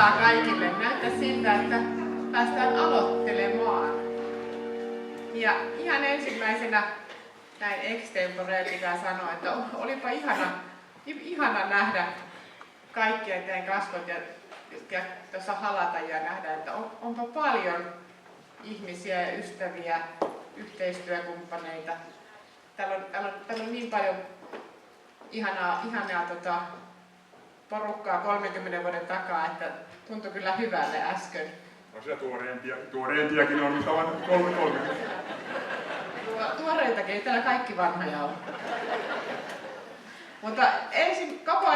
aikaa kaikille. Näyttää siltä, että päästään aloittelemaan. Ja ihan ensimmäisenä näin extempore pitää sanoa, että olipa ihana nähdä kaikkien teidän kasvot ja tuossa halata ja nähdä, että onpa paljon ihmisiä ja ystäviä, yhteistyökumppaneita. Täällä on niin paljon ihanaa porukkaa 30 vuoden takaa, että tuntui kyllä hyvälle äsken. No siellä tuoreempiakin on, mutta on 30. Tuoreitakin, ei täällä kaikki vanhoja ole. Mutta ensin koko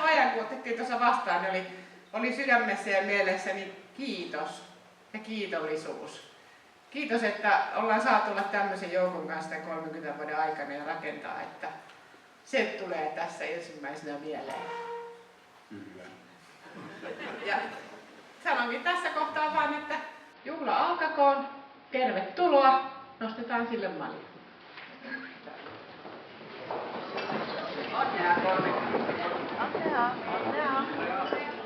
ajan kun otettiin tuossa vastaan, niin oli sydämessä ja mielessäni kiitos ja kiitollisuus. Kiitos, että ollaan saatu olla tämmöisen joukon kanssa 30 vuoden aikana ja rakentaa, että se tulee tässä ensimmäisenä mieleen. Kyllä. Ja sanonkin tässä kohtaa vain, että juhla alkakoon, tervetuloa, nostetaan sille malja. Onnea 30. Onnea.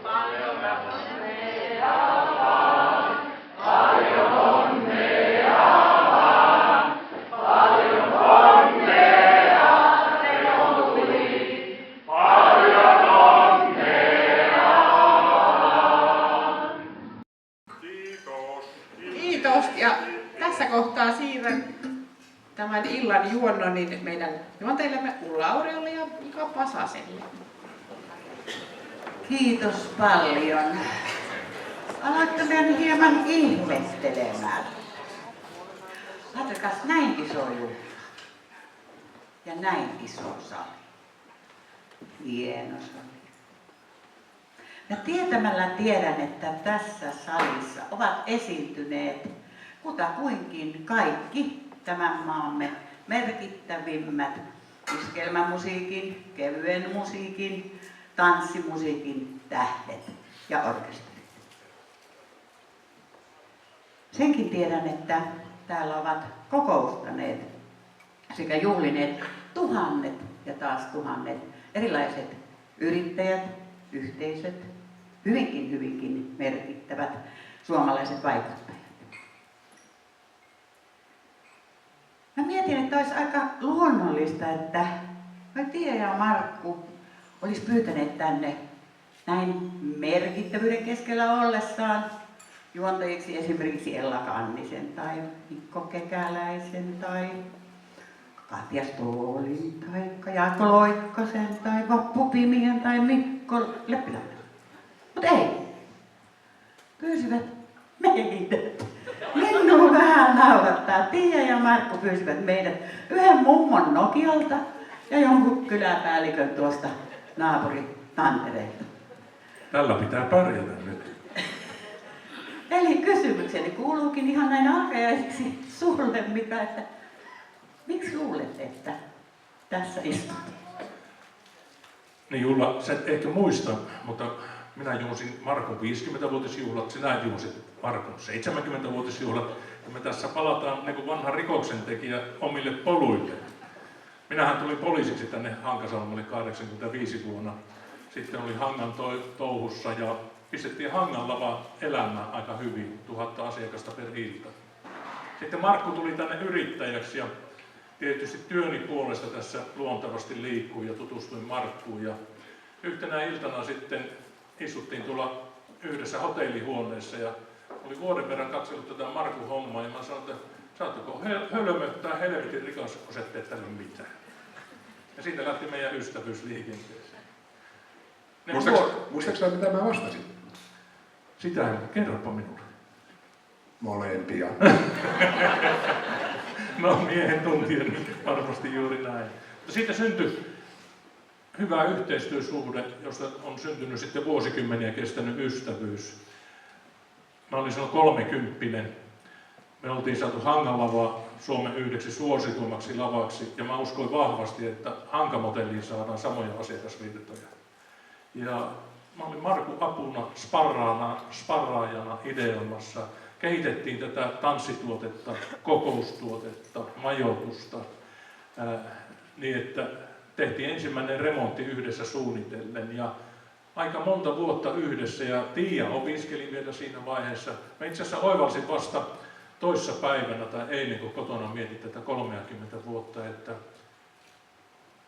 Paljon onnea vaan, paljon onnea vaan, paljon onnea teon tuli, paljon onnea vaan. Kiitos. Kiitos ja tässä kohtaa siirrän tämän illan juonnonin meidän juonteillemme Ulla Aureolle ja Mika Pasaselle. Kiitos paljon. Aloittelen hieman ihmettelemään. Ajatelkaas, näin iso juhla ja näin iso sali. Hieno sali. Ja tietämällä tiedän, että tässä salissa ovat esiintyneet kutakuinkin kaikki tämän maamme merkittävimmät iskelmämusiikin, kevyen musiikin, tanssimusiikin tähdet ja orkesterit. Senkin tiedän, että täällä ovat kokoustaneet sekä juhlineet tuhannet ja taas tuhannet erilaiset yrittäjät, yhteisöt, hyvinkin merkittävät suomalaiset vaikuttajat. Mä mietin, että olisi aika luonnollista, että Tiia ja Markku olisi pyytäneet tänne näin merkittävyyden keskellä ollessaan juontajiksi esimerkiksi Ella Kannisen tai Mikko Kekäläisen tai Katja Stoolin tai Jaakko Loikkasen tai Vappu Pimien tai Mikko Leppiläinen. Mutta ei. Pyysivät meidät. Minua vähän naurattaa. Tiia ja Markku pyysivät meidät yhden mummon Nokialta ja jonkun kyläpäällikön tuosta naapuri Tantereelta. Tällä pitää pärjätä nyt. Eli kysymykseni kuuluukin ihan näin alkajaisiksi sulle, Mika, että miksi luulet, että tässä istut? Niin Julla, sä et ehkä muista, mutta minä juosin Markun 50-vuotisjuhlat, sinä juosit Markun 70-vuotisjuhlat. Ja me tässä palataan niin kuin vanha rikoksentekijä omille poluille. Minähän tulin poliisiksi tänne Hankasalmelle 85 vuonna. Sitten oli Hangan touhussa ja pistettiin Hangalla vaan elämään aika hyvin, 1000 asiakasta per ilta. Sitten Markku tuli tänne yrittäjäksi ja tietysti työni puolesta tässä luontevasti liikkuin ja tutustuin Markkuun. Ja yhtenä iltana sitten istuttiin tuolla yhdessä hotellihuoneessa ja oli vuoden verran katsellut tätä Markun hommaa ja mä sanoin, että saatteko hölmöttää helvetin rikas, kun sä et tee tälle mitään. Ja siitä lähti meidän ystävyys liikenteeseen. Muistaakseni mitä mä vastasin? Sitä ei, kerropa minulle. Molempia. No miehen tuntien niin varmasti juuri näin. Mutta siitä syntyi hyvä yhteistyösuhde, josta on syntynyt sitten vuosikymmeniä kestänyt ystävyys. Mä olin silloin 30. Me oltiin saatu Hangan lava Suomen yhdeksi suosituimmaksi lavaksi ja mä uskoin vahvasti, että Hankamotelliin saadaan samoja asiakasvirtoja. Ja mä olin Markun apuna sparraajana ideoimassa. Kehitettiin tätä tanssituotetta, kokoustuotetta, majoitusta niin, että tehtiin ensimmäinen remontti yhdessä suunnitellen ja aika monta vuotta yhdessä ja Tiia opiskeli vielä siinä vaiheessa. Mä itse asiassa oivalsin vasta toissa päivänä tai eilen, kun kotona mietin tätä 30 vuotta, että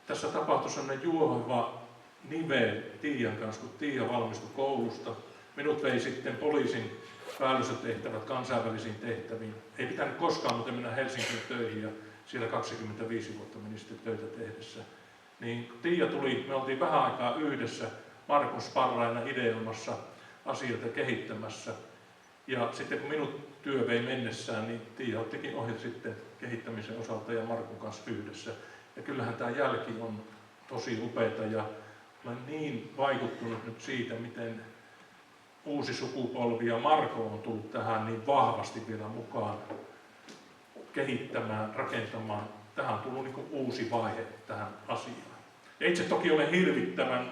tässä tapahtui sellainen juoheva nivel Tiian kanssa, kun Tiia valmistui koulusta. Minut vei sitten poliisin päällystötehtävät kansainvälisiin tehtäviin. Ei pitänyt koskaan muuten mennä Helsinkiin töihin ja siellä 25 vuotta meni sitten töitä tehdessä. Niin kun Tiia tuli, me oltiin vähän aikaa yhdessä Markun sparraina ideoimassa asioita kehittämässä. Ja sitten kun minut työ vei mennessään, niin Tiia ottikin ohjat sitten kehittämisen osalta ja Markun kanssa yhdessä. Ja kyllähän tämä jälki on tosi upeata ja olen niin vaikuttunut nyt siitä, miten uusi sukupolvi ja Marko on tullut tähän niin vahvasti vielä mukaan kehittämään, rakentamaan. Tähän on tullut niin kuin uusi vaihe tähän asiaan. Ja itse toki olen hirvittävän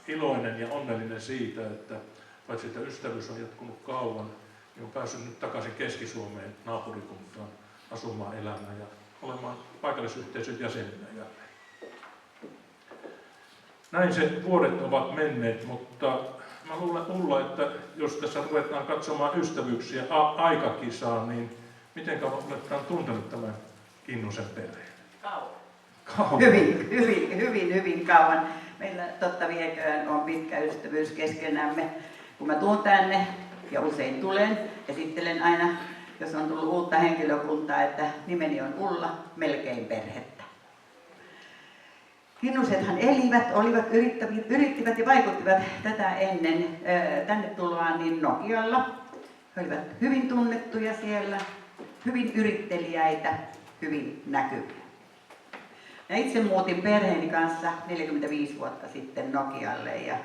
iloinen ja onnellinen siitä, että paitsi että ystävyys on jatkunut kauan, niin olen päässyt nyt takaisin Keski-Suomeen naapurikuntaan asumaan elämää ja olemaan paikallisyhteisön jäsenenä. Ja näin se vuodet ovat menneet, mutta mä luulen Ulla, että jos tässä ruvetaan katsomaan ystävyyksiä aikakisaa, niin miten kauan oletaan tuntenut tämän Kinnusen perheen? Kauan. Hyvin kauan. Meillä totta vieköön on pitkä ystävyys keskenämme. Kun mä tuun tänne, ja usein tulen, esittelen aina, jos on tullut uutta henkilökuntaa, että nimeni on Ulla, melkein perhettä. Kinnusethan yrittivät ja vaikuttivat tätä ennen tänne tuloaan niin Nokialla. He olivat hyvin tunnettuja siellä, hyvin yritteliäitä, hyvin näkyviä. Ja itse muutin perheeni kanssa 45 vuotta sitten Nokialle ja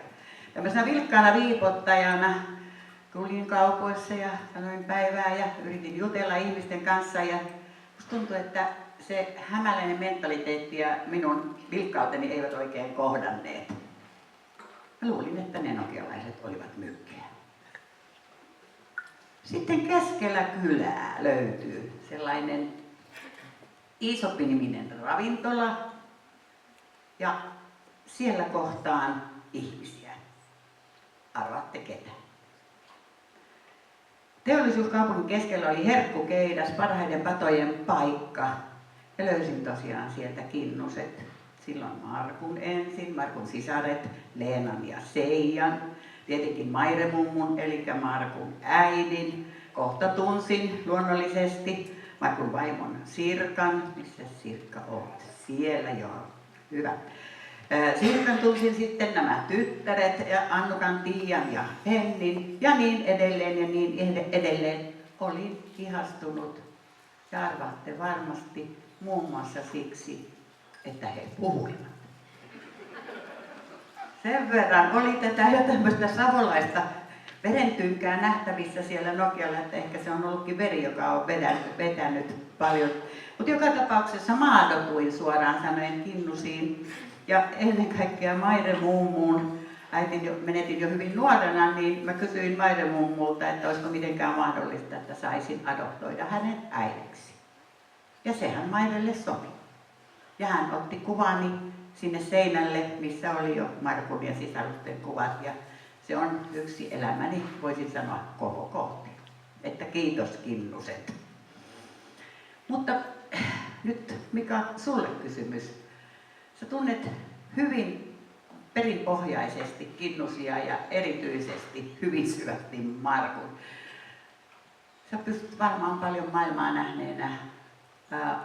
tämmöisenä vilkkaana viipottajana kuljin kaupoissa ja sanoin päivää ja yritin jutella ihmisten kanssa ja musta tuntui, että se hämäläinen mentaliteetti ja minun vilkkauteni eivät oikein kohdanneet. Mä luulin, että ne nokialaiset olivat myykkejä. Sitten keskellä kylää löytyy sellainen Iisopi-niminen ravintola ja siellä kohtaan ihmisiä. Arvaatte ketä? Teollisuuskaupungin keskellä oli herkkukeidas, parhaiden patojen paikka. Ja löysin tosiaan sieltä Kinnuset. Silloin Markun ensin, Markun sisaret, Leenan ja Seijan. Tietenkin Maire-mummun, eli Markun äidin. Kohta tunsin luonnollisesti Markun vaimon Sirkan. Missä Sirkka on? Siellä joo. Hyvä. Sirkan tunsin sitten nämä tyttäret, Annukan, Tiian ja Hennin ja niin edelleen ja niin edelleen. Olin ihastunut ja arvaatte varmasti muun muassa siksi, että he puhuivat. Sen verran oli tätä jo tämmöistä savolaista verentynkää nähtävissä siellä Nokialla, että ehkä se on ollutkin veri, joka on vetänyt paljon. Mutta joka tapauksessa maadotuin suoraan sanoen Kinnusiin. Ja ennen kaikkea Maire-mummuun, menetin jo hyvin nuorena, niin mä kysyin Maire-mummulta, että olisiko mitenkään mahdollista, että saisin adoptoida hänet äidiksi. Ja sehän Mairelle sopi. Ja hän otti kuvani sinne seinälle, missä oli jo Markun ja sisarusten kuvat. Ja se on yksi elämäni, voisin sanoa, koko kohti. Että kiitos Kinnuset. Mutta nyt Mika, sulle kysymys. Sä tunnet hyvin perinpohjaisesti Kinnusia ja erityisesti hyvin syvästi Markun. Sä pystyt varmaan paljon maailmaa nähneenä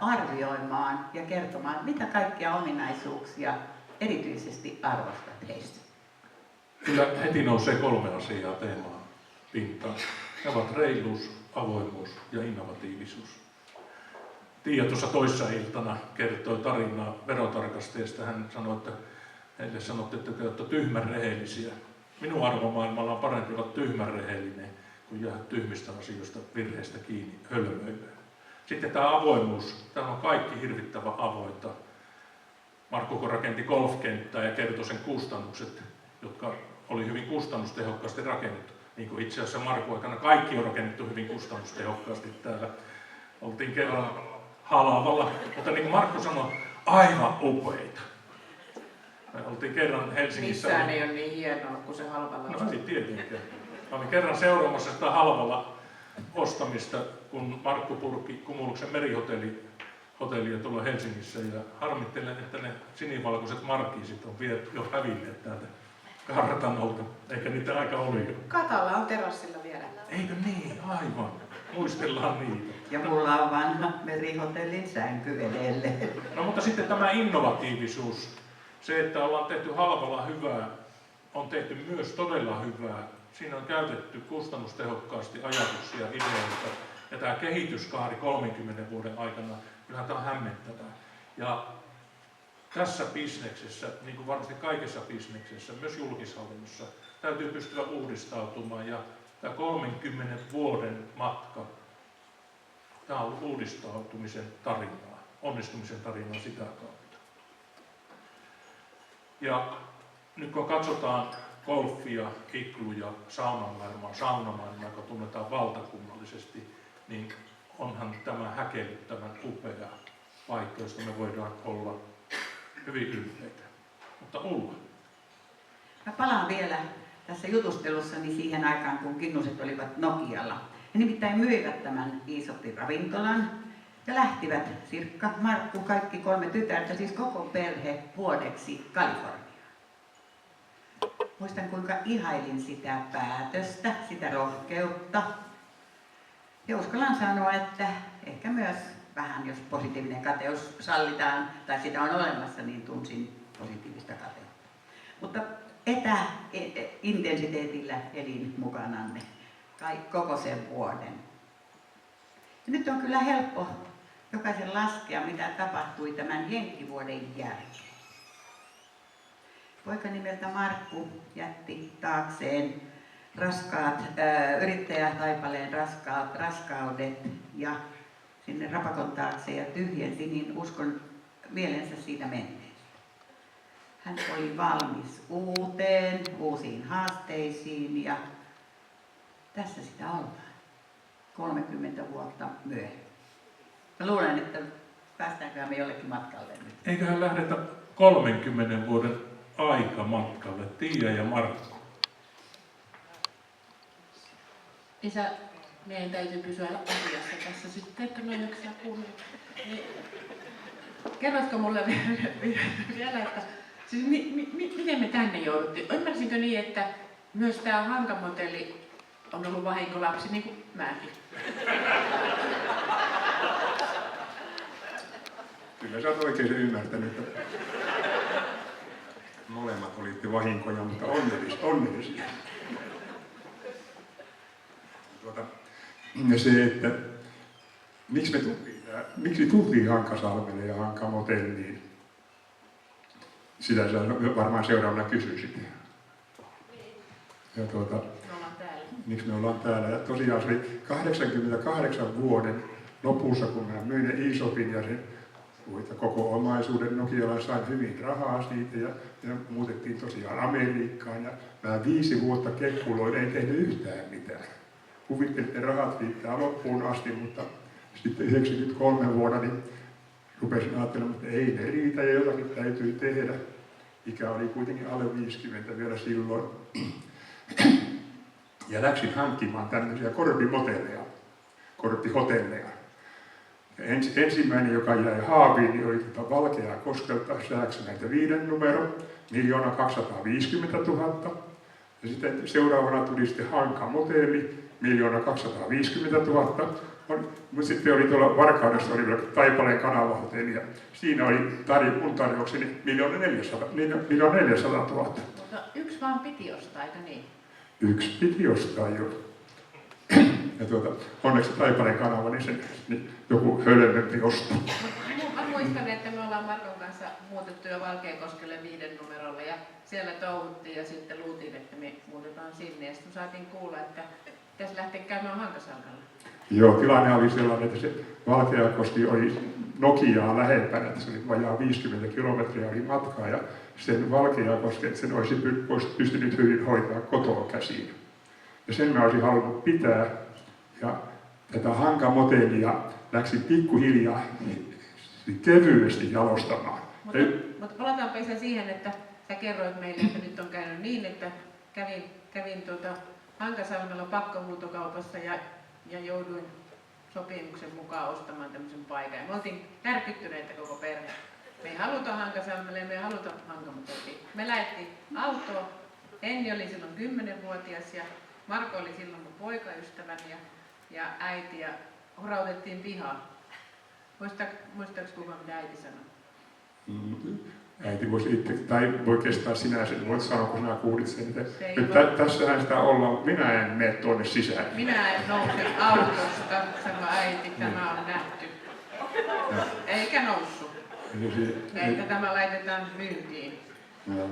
arvioimaan ja kertomaan, mitä kaikkia ominaisuuksia erityisesti arvostat heissä. Kyllä heti nousee 3 asiaa teemaan pintaan. Ne ovat reiluus, avoimuus ja innovatiivisuus. Tiia tuossa toissa iltana kertoi tarinaa verotarkastajasta. Hän sanoi, että heille sanotte, että te olette tyhmän rehellisiä. Minun arvomaailmalla on parempi olla tyhmän rehellinen kuin jäädä tyhmistä asioista virheistä kiinni hölmöilleen. Sitten tämä avoimuus. Tämä on kaikki hirvittävän avointa. Markku kun rakenti golfkenttää ja kertoi sen kustannukset, jotka oli hyvin kustannustehokkaasti rakennettu. Niin kuin itse asiassa Markun aikana kaikki on rakennettu hyvin kustannustehokkaasti täällä. Oltiin kerran Halavalla, mutta niin kuin Markku sanoi, aivan upeita. Me oltiin kerran Helsingissä. Missään ei ole niin hienoa kuin se halvalla. No ei tietenkään. Mä olin kerran seuraamassa sitä halvalla ostamista, kun Markku purki Kumuluksen merihotellia tuolla Helsingissä. Ja harmittelen, että ne sinivalkoiset markiisit on jo hävinneet täältä kartanolta. Eikä niitä aika oli. Katalla on terassilla vielä. Eikö niin? Aivan. Muistellaan niitä. Ja mulla on vanha merihotellin sänky edelleen. No mutta sitten tämä innovatiivisuus, se että ollaan tehty halvalla hyvää, on tehty myös todella hyvää. Siinä on käytetty kustannustehokkaasti ajatuksia, ideoita. Ja tämä kehityskaari 30 vuoden aikana, kyllähän tämä on hämmentävää. Ja tässä bisneksessä, niin kuin varmasti kaikessa bisneksessä, myös julkishallinnossa, täytyy pystyä uudistautumaan. Ja tämä 30 vuoden matka, tämä on uudistautumisen tarinaa, onnistumisen tarinaa sitä kautta. Ja nyt kun katsotaan golfia, ikluja, saunamaailmaa, joka tunnetaan valtakunnallisesti, niin onhan tämä häkellyttävän upea paikka, josta me voidaan olla hyvin ylpeitä. Mutta Ulla. Mä palaan vielä tässä jutustelussani siihen aikaan, kun Kinnuset olivat Nokialla. He nimittäin myivät tämän Iisopin ravintolan ja lähtivät Sirkka, Markku, kaikki 3 tytärtä, siis koko perhe vuodeksi Kaliforniaan. Muistan, kuinka ihailin sitä päätöstä, sitä rohkeutta. Ja uskallan sanoa, että ehkä myös vähän, jos positiivinen kateus sallitaan, tai sitä on olemassa, niin tunsin positiivista kateutta. Mutta etäintensiteetillä elin mukananne koko sen vuoden. Ja nyt on kyllä helppo jokaisen laskea, mitä tapahtui tämän jenkkivuoden jälkeen. Poika nimeltä Markku jätti taakseen raskaat, yrittäjätaipaleen raskaudet ja sinne rapakon taakse ja tyhjensi niin uskon mielensä siitä menneestä. Hän oli valmis uusiin haasteisiin ja tässä sitä ollaan 30 vuotta myöhemmin. Mä luulen, että päästäänkö me jollekin matkalle nyt. Eiköhän lähdetä 30 vuoden aikamatkalle, Tiia ja Markku. Isä, meidän täytyy pysyä asiassa tässä sitten, että noin jaksaa kuunnella. Kerrotko mulle vielä, että siis miten me tänne jouduttiin? Ymmärsinkö niin, että myös tämä Hankamotelli on ollut vahinkolapsi, niin kuin mäkin? Kyllä sä oot oikein ymmärtänyt, että molemmat olitte vahinkoja, mutta onnellisia. Se, että miksi tultiin Hankasalmelle ja Hankamotelliin, sitä sä varmaan seuraavana kysyisit. Ja miksi me ollaan täällä. Ja tosiaan se oli 88 vuoden lopussa, kun mä myin ne Iisopin ja sen koko omaisuuden. Nokialla sain hyvin rahaa siitä ja muutettiin tosiaan Amerikkaan. Ja mä 5 vuotta kekkuloin, ei tehnyt yhtään mitään. Kuvittelin, että rahat riittää loppuun asti, mutta sitten 93 vuonna niin rupesin ajattelemaan, että ei ne riitä ja jotakin täytyy tehdä. Ikä oli kuitenkin alle 50 vielä silloin. Ja läksin hankkimaan tämmöisiä korppihotelleja. Ensimmäinen, joka jäi haaviin, niin oli Valkeakoskelta Sääksmäeltä 5 numero, 1 250 000. Ja sitten seuraavana tuli sitten Hankamotelli, 1 250 000. Mutta sitten oli tuolla Varkaudessa oli vielä Taipaleen kanavahotelli ja siinä oli mun tarjoukseni 1 400 000. Mutta yksi vaan piti ostaa, eikö niin? Yksi piti ostaa jo. Ja onneksi Taipaleen kanava, niin sen joku hölmempi osto. Mä muistan, että me ollaan Markon kanssa muutettu jo Valkeakoskelle 5 numerolla ja siellä touhuttiin ja sitten luultiin, että me muutetaan sinne. Ja sitten saatiin kuulla, että pitäisi lähteä käymään Hankasalmella. Joo, tilanne oli sellainen, että se Valkeakoski oli Nokiaa lähempänä, että se oli vajaa 50 kilometriä oli matkaa ja sen Valkeakosken sen olisi pystynyt hyvin hoitaa kotoa käsiin. Ja sen mä olisin halunnut pitää ja tätä Hankamotellia läksin pikkuhiljaa kevyesti jalostamaan. Mutta palataanpa isä siihen, että sä kerroit meille, että nyt on käynyt niin, että kävin Hankasalmella pakkohuutokaupassa ja jouduin sopimuksen mukaan ostamaan tämmöisen paikan. Me oltiin järkyttyneitä koko perhe. Me ei haluta Hankasalmelle ja me ei haluta Hankamotelliin. Me lähdettiin autoon. Enni oli silloin 10-vuotias ja Marko oli silloin mun poikaystäväni ja äiti ja horautettiin pihaan. Muistaaks kukaan mitä äiti sanoi? Äiti voisi itse, tai voi kestää sinä sen, voit sanoa, kun sinä kuulit sen, että tässähän sitä ollaan, minä en mene tuonne sisään. Minä en nouse autosta, sanoi äiti, tämä on nähty. Eikä noussut. Että tämä laitetaan myyntiin. No.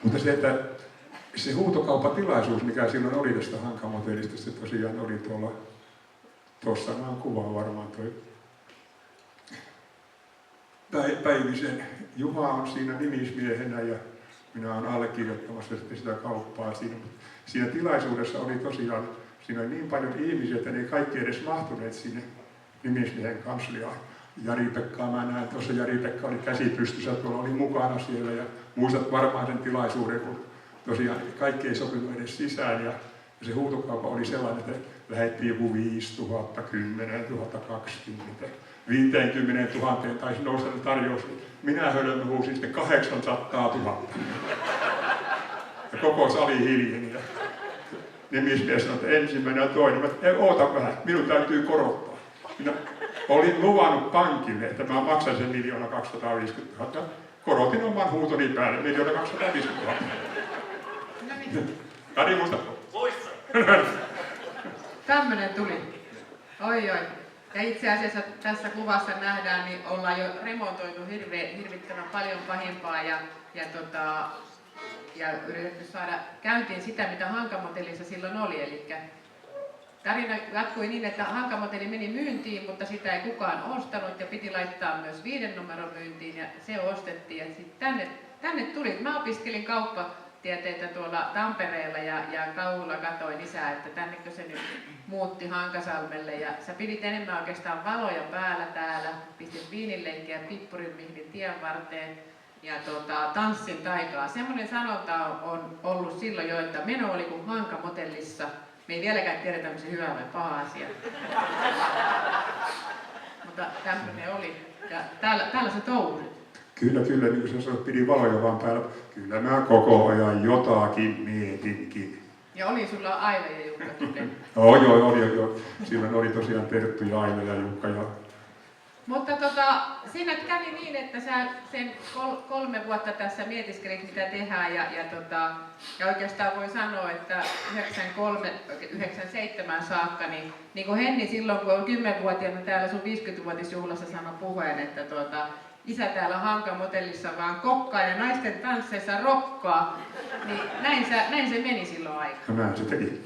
Mutta se, että se huutokaupatilaisuus, mikä silloin oli tästä Hankamotellista, se tosiaan oli tuossa mä kuvaan varmaan toi Päivisen. Juha on siinä nimismiehenä ja minä olen allekirjoittamassa sitä kauppaa siinä. Siinä tilaisuudessa oli tosiaan, siinä oli niin paljon ihmisiä, että ne ei kaikki edes mahtuneet sinne nimismiehen kansliaan. Jari-Pekkaa mä näen, tuossa Jari-Pekka oli käsi pystyssä, tuolla oli mukana siellä ja muistat varmaan sen tilaisuuden, kun tosiaan kaikki ei sopinut edes sisään ja se huutokauppa oli sellainen, että lähdettiin joku 5 000, 10 000, 20, 50 000 taisi nousta tarjous. Minä huusin sitten 800 000. Ja koko sali hiljeni. Nimismies sanoi, että ensimmäinen ja toinen. Mä oota vähän, minun täytyy korottaa. Minä olin luvannut pankille, että mä maksan sen 1 250 000. Korotin oman huutoni päälle 1 250 000. Kari, muistatko? Muistan. Tämmönen tuli. Oi. Ja itse asiassa tässä kuvassa nähdään, niin ollaan jo remontoitu hirvittävän paljon pahimpaa ja yritetty saada käyntiin sitä, mitä Hankamotellissa silloin oli. Eli tarina jatkui niin, että Hankamotelli meni myyntiin, mutta sitä ei kukaan ostanut ja piti laittaa myös 5 numeron myyntiin ja se ostettiin. Ja sitten tänne tuli. Mä opiskelin kauppatieteitä tuolla Tampereella ja kauhulla katsoin isää, että tännekö se nyt muutti Hankasalmelle ja sä pidit enemmän oikeastaan valoja päällä täällä, pistit viininlenkkiä ja pippurin mihdin tien varteen ja tanssin taikaa. Semmoinen sanonta on ollut silloin jo, että meno oli kuin Hankamotellissa. Me ei vieläkään tiedä tämmöisen hyvä vai paha asia. Mutta tämmöinen oli. Ja täällä se touhusit. Kyllä, niin kuin sä sanoit, pidi valoja vaan päällä. Kyllä mä koko ajan jotakin mietinkin. Ja oli sulla Aila ja Jukka Tuden? Oli. Silloin oli tosiaan Terttu ja Aila ja Jukka. Mutta siinä kävi niin, että sä sen 3 vuotta tässä mietiskelit, mitä tehdään ja oikeastaan voi sanoa, että 93-97 saakka, niin kuin Henni silloin, kun on 10-vuotiaana täällä sun 50-vuotisjuhlassa sanoi puheen, että isä täällä Hankamotellissa vaan kokkaa ja naisten tansseissa rokkaa, niin näin se meni silloin aikaan. No näin se teki.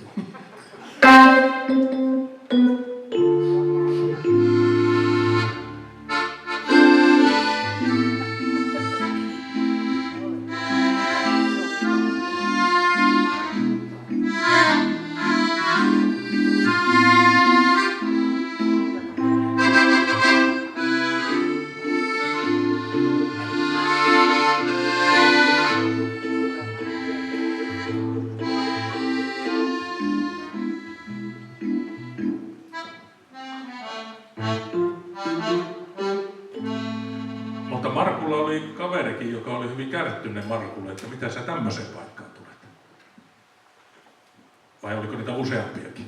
Markulla oli kaverikin, joka oli hyvin kärttyinen Markulle, että mitä sä tämmöiseen paikkaan tulet? Vai oliko niitä useampiakin?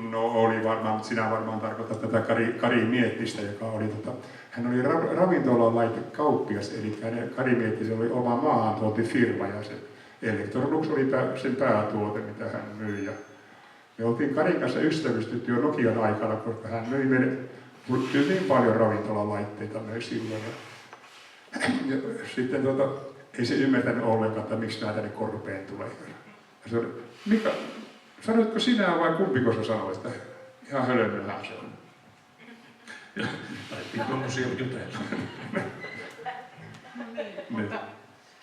No oli varmaan, mutta sinä varmaan tarkoitat tätä Kari Miettistä, joka oli hän oli ravintolalaitekauppias, eli Kari Miettisen oli oma maahantuontifirma ja se Electrolux oli sen päätuote, mitä hän myi. Ja me oltiin Karin kanssa ystävystytty jo Nokian aikana, koska hän myi meille hyvin paljon ravintolalaitteita myös silloin. Ja sitten ei se ymmärtänyt ollenkaan, että miksi nämä tänne korpeen tulee. Ja se oli, Mika, sanoitko sinä vai kumpiko sä sanoit, että ihan hölmölähän se on. Taittiin tuommoisia jutella.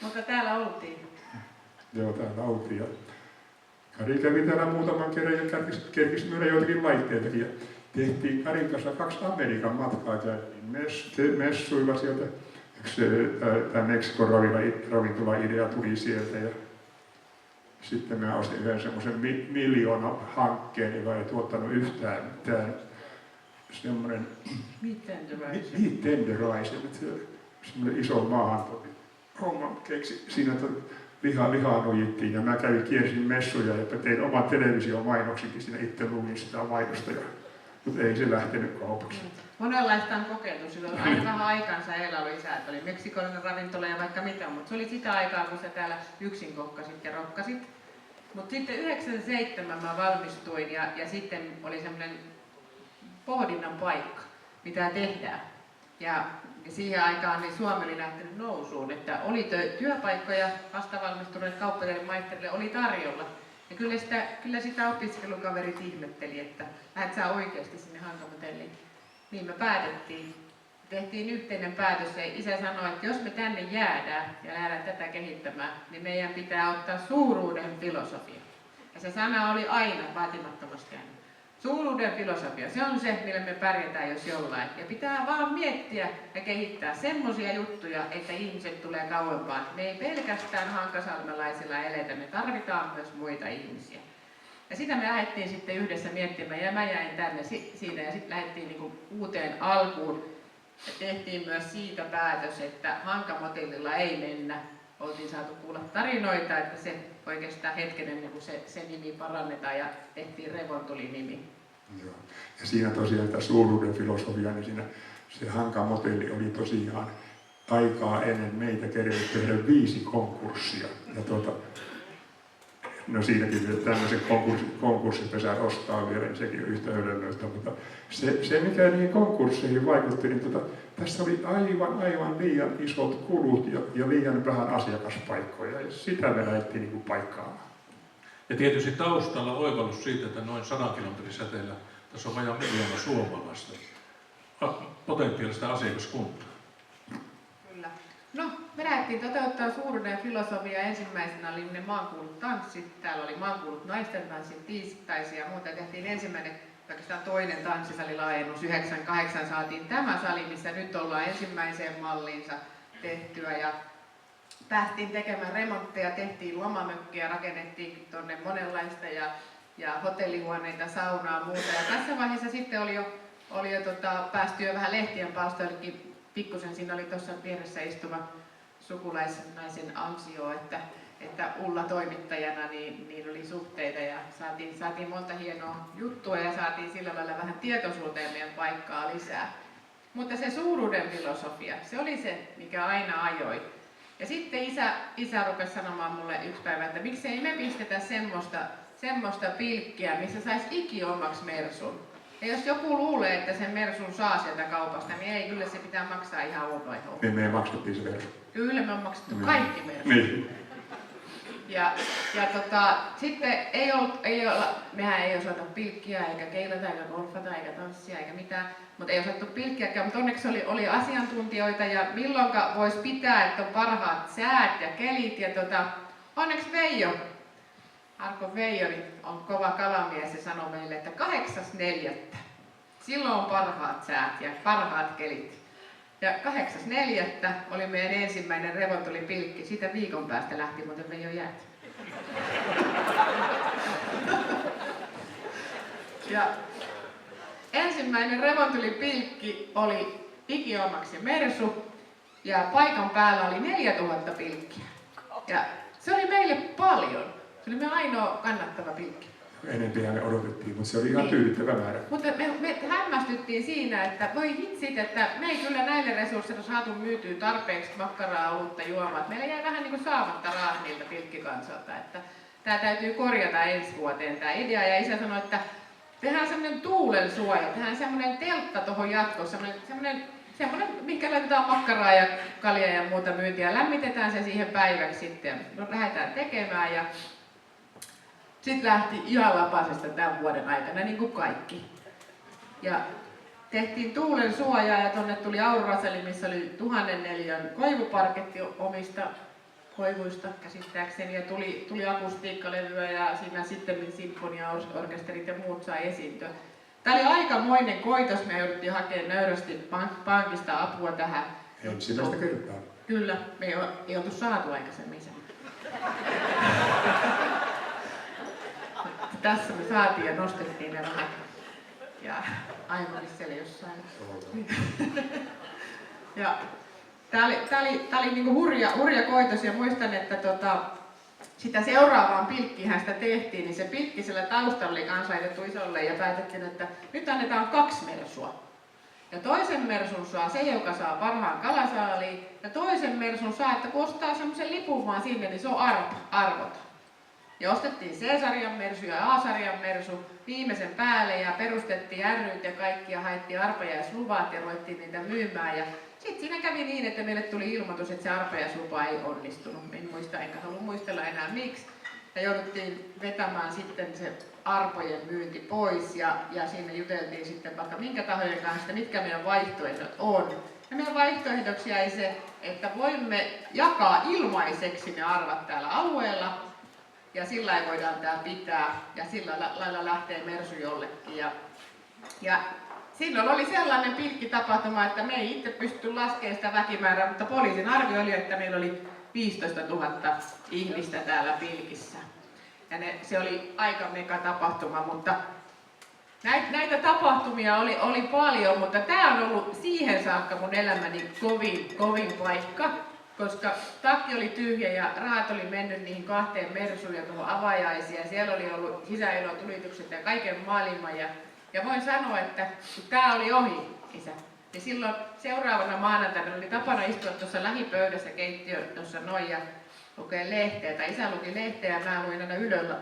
Mutta täällä oltiin. Joo, täällä oltiin. Ja Kari kävi täällä muutaman kerran ja kerkisi myydä joitakin laitteitakin. Ja tehtiin Karin kanssa 2 Amerikan matkaa. Käytiin messuilla sieltä tämä Meksikon ravintola-idea tuli sieltä ja sitten mä ostin yhden semmoisen miljoona-hankkeen, joka ei tuottanut yhtään mitään. Semmoinen Meat Tenderizer, semmoinen iso maahantuonti-homma keksi. Siinä lihaa nujittiin ja mä kiersin messuja ja tein oman televisiomainoksenkin siinä, itse luin sitä mainosta, mutta ei se lähtenyt kaupaksi. Monenlaista on kokeiltu silloin. Aina vähän aikansa Eela oli isä, että oli meksikolainen ravintola ja vaikka mitä, mutta se oli sitä aikaa, kun sä täällä yksin kokkasit ja rokkasit. Mutta sitten 97 mä valmistuin ja sitten oli semmoinen pohdinnan paikka, mitä tehdään. Ja siihen aikaan niin Suomi oli lähtenyt nousuun, että oli työpaikkoja vastavalmistuneille kauppateiden maisterille oli tarjolla. Ja kyllä sitä opiskelukaverit ihmetteli, että lähdet sä oikeasti sinne Hankamotelliin. Niin me tehtiin yhteinen päätös ja isä sanoi, että jos me tänne jäädään ja lähdetään tätä kehittämään, niin meidän pitää ottaa suuruuden filosofia. Ja se sana oli aina vaatimattomasti aina. Suuruuden filosofia, se on se, millä me pärjätään jos jollain. Ja pitää vaan miettiä ja kehittää semmoisia juttuja, että ihmiset tulee kauempaan. Me ei pelkästään hankasalmelaisilla eletä, me tarvitaan myös muita ihmisiä. Ja sitä me lähdettiin sitten yhdessä miettimään ja mä jäin tänne siinä ja sitten lähdettiin niinku uuteen alkuun. Ja tehtiin myös siitä päätös, että Hankamotellilla ei mennä. Oltiin saatu kuulla tarinoita, että se oikeastaan hetken ennen kuin se nimi parannetaan ja tehtiin Revontuli-nimi. Joo. Ja siinä tosiaan tämä suuruuden filosofia, niin siinä se Hankamotelli oli tosiaan aikaa ennen meitä kerännyt tehdä 5 konkurssia. Ja no siinäkin tämmöisen konkurssipesän ostaa vielä, niin sekin on yhtä hölmöistä, mutta se mikä niihin konkursseihin vaikutti, niin tässä oli aivan liian isot kulut ja liian vähän asiakaspaikkoja, ja sitä me lähdettiin niin kuin paikkaamaan. Ja tietysti taustalla oivallus siitä, että noin 100 kilometrin säteellä tässä on vajaa 1 miljoona suomalaista potentiaalista asiakaskuntaa. Kyllä. No, me lähdettiin toteuttaa suuruuden filosofia. Ensimmäisenä oli ne maankuulut tanssit. Täällä oli maankuulut naisten tanssit, tiistaisia ja muuta. Tehtiin ensimmäinen, oikeastaan toinen tanssisalilaajennus. 98 saatiin tämä sali, missä nyt ollaan ensimmäiseen malliinsa tehtyä. Ja päästiin tekemään remontteja, tehtiin lomamökkiä, rakennettiin tuonne monenlaista ja hotellihuoneita, saunaa ja muuta. Ja tässä vaiheessa sitten oli jo päästy jo vähän lehtien palstoillekin. Pikkusen siinä oli tuossa vieressä istuva sukulaisnaisen ansio, että Ulla toimittajana niin oli suhteita ja saatiin monta hienoa juttua ja saatiin sillä lailla vähän tietoisuuteen meidän paikkaa lisää. Mutta se suuruuden filosofia, se oli se, mikä aina ajoi. Ja sitten isä rupesi sanomaan mulle yksi päivä, että miksei me pistetä semmoista pilkkiä, missä saisi ikiomaksi mersun. Ja jos joku luulee, että sen mersun saa sieltä kaupasta, niin ei, kyllä se pitää maksaa ihan odoihin. Niin me maksettiin se mersu. Kyllä me on maksettu kaikki mersut. Niin. Ja sitten mehän ei osata pilkkiä, eikä keilata, eikä golfata, eikä tanssia, eikä mitään. Mutta ei osattu pilkkiäkään, mutta onneksi oli asiantuntijoita ja milloinka voisi pitää, että on parhaat säät ja kelit. Ja onneksi Arko Veijo on kova kalamies ja sanoi meille, että 8.4. Silloin on parhaat säät ja parhaat kelit. Ja 8.4. oli meidän ensimmäinen revontulipilkki. Siitä viikon päästä lähti muuten Veijo jäät. Ja ensimmäinen revontulipilkki oli ikiomaksi mersu ja paikan päällä oli 4000 pilkkiä. Ja se oli meille paljon. Se oli meidän ainoa kannattava pilkki. Enempihän me odotettiin, mutta se oli ihan tyydyttävä määrä. Mutta me hämmästyttiin siinä, että voi hitsit, että me ei kyllä näille resursseilla saatu myytyä tarpeeksi makkaraa, olutta, juomaa. Meillä jäi vähän niin kuin saamatta rahat niiltä pilkkikansalta. Että tämä täytyy korjata ensi vuoteen tämä idea. Ja isä sanoi, että tehdään semmoinen tuulensuoja, tehdään semmoinen teltta tuohon jatkossa, semmoinen, mihinkä laitetaan makkaraa ja kaljaa ja muuta myyntiä. Lämmitetään se siihen päiväksi sitten. No, lähdetään tekemään ja sitten lähti ihan lapasesta tämän vuoden aikana, niin kuin kaikki. Ja tehtiin tuulen suojaa ja tonne tuli Aurorasali, missä oli 1000 neliön koivuparketti omista koivuista käsittääkseni. Ja tuli akustiikkalevyä ja siinä sitten sinfoniaorkesterit ja muut sai esiintyä. Tämä oli aikamoinen koitos, me jouduttiin hakemaan nöyrästi pankista apua tähän. Ensimmäistä kertaa. Kyllä, me ei oltu saatu aikaisemmin sen. Tässä me saatiin ja nostettiin ne rahat. Ja Aimo oli siellä jossain. Ja tää oli niinku hurja koitos ja muistan, että sitä seuraavaan pilkkihän sitä tehtiin, niin se pilkki siellä taustalla oli kanssa laitettu isolle ja päätettiin, että nyt annetaan 2 mersua. Ja toisen mersun saa se, joka saa parhaan kalasaaliin, ja toisen mersun saa, että kun ostaa semmoisen lipun vaan sinne, niin se on arvota. Ja ostettiin C-sarjan mersu ja A-sarjan mersu viimeisen päälle ja perustettiin ryt ja kaikki ja haettiin arpajaisluvat ja ruvettiin niitä myymään. Ja sitten siinä kävi niin, että meille tuli ilmoitus, että se arpajaislupa ei onnistunut. En muista, enkä halua muistella enää miksi. Ja jouduttiin vetämään sitten se arpojen myynti pois ja siinä juteltiin sitten vaikka minkä tahojen kanssa, mitkä meidän vaihtoehdot on. Ja meidän vaihtoehdoksi jäi se, että voimme jakaa ilmaiseksi ne arvat täällä alueella ja sillä ei voidaan tää pitää ja sillä lailla lähtee mersu jollekin. Ja silloin oli sellainen pilkkitapahtuma, että me ei itse pysty laskemaan sitä väkimäärää, mutta poliisin arvio oli, että meillä oli 15 000 ihmistä täällä pilkissä. Ja se oli aika mega tapahtuma, mutta näitä tapahtumia oli paljon, mutta tämä on ollut siihen saakka mun elämäni kovin paikka, koska takki oli tyhjä ja rahat oli mennyt niihin 2 mersuun ja tuohon avajaisiin ja siellä oli ollut sisäilotulitukset ja kaiken maailman. Ja voin sanoa, että tämä oli ohi, isä. Ja silloin seuraavana maanantaina oli tapana istua tuossa lähipöydässä keittiössä noin ja lukee lehteä. Tai isä luki lehteä ja mä luin aina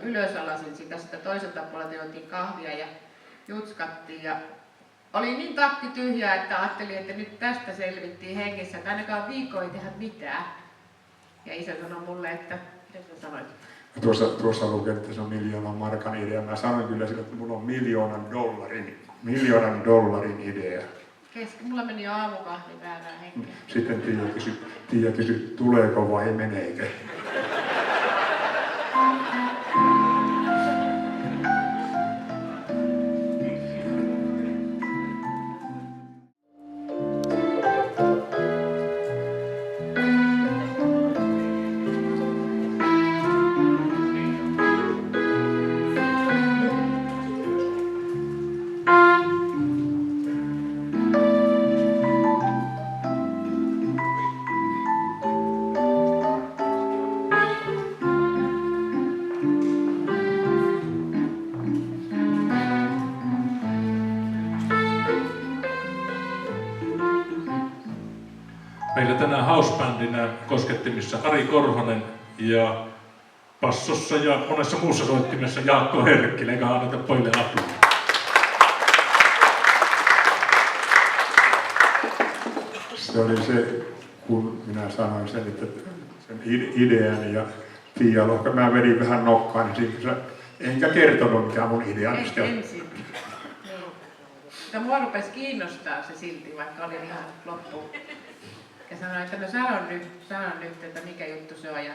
ylösalasin sitä toiselta puolelta, juotiin kahvia ja jutskattiin. Ja oli niin takki tyhjää, että ajattelin, että nyt tästä selvittiin hengissä, että ainakaan viikko ei tehdä mitään. Ja isä sanoi mulle, että mitä sä sanoit? Tuossa lukee, että se on 1 000 000 markan idea. Mä sanoin kyllä sille, että mulla on $1 000 000 idea. Mulla meni jo aamukahvi väärään henkeä. Sitten Tiia kysyi, tuleeko vai meneekö? Meillä tänään housebandina koskettimissa Ari Korhonen ja passossa ja monessa muussa soittimessa Jaakko Herkkilä, eikä anneta pojille apua. Se oli se, kun minä sanoin sen, että sen idean ja Tiia Lohka, mä vedin vähän nokkaan, niin enkä kertonut mikä mun idea on. Ensin. Niin. Mutta mua rupesi kiinnostaa se silti, vaikka oli ihan loppuun. Ja sanoin, että no sanon nyt, että mikä juttu se on. Ja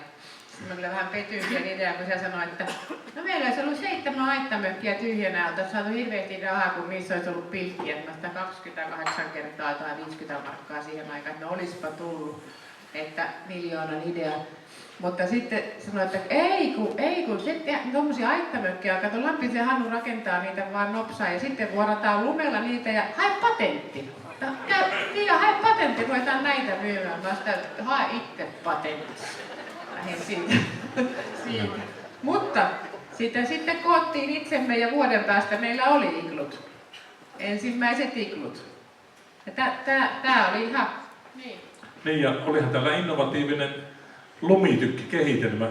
sitten mä kyllä vähän petyin siihen ideaan, kun se sanoi, että no meillä olisi ollut 7 aittamökkiä tyhjänä, oltaisiin saatu hirveästi rahaa, kun niissä olisi ollut pilkkiä. Mä sitä 28 kertaa tai 50 markkaa siihen aikaan, että no olispa tullut, että 1 000 000 idea. Mutta sitten sanoi, että ei kun sitten tuommoisia aittamökkiä, kato Lampisen Hannu rakentaa niitä vaan nopsaa ja sitten vuorataan lumella niitä ja hae patentti. Tiia, hae patentti, ruvetaan näitä myymään. Mä sitä, hae itse patentti. Lähden siitä. Mutta sitten koottiin itsemme ja vuoden päästä meillä oli iglut. Ensimmäiset iglut. Ja tää oli ihan... Niin ja olihan täällä innovatiivinen lumitykkikehitelmä.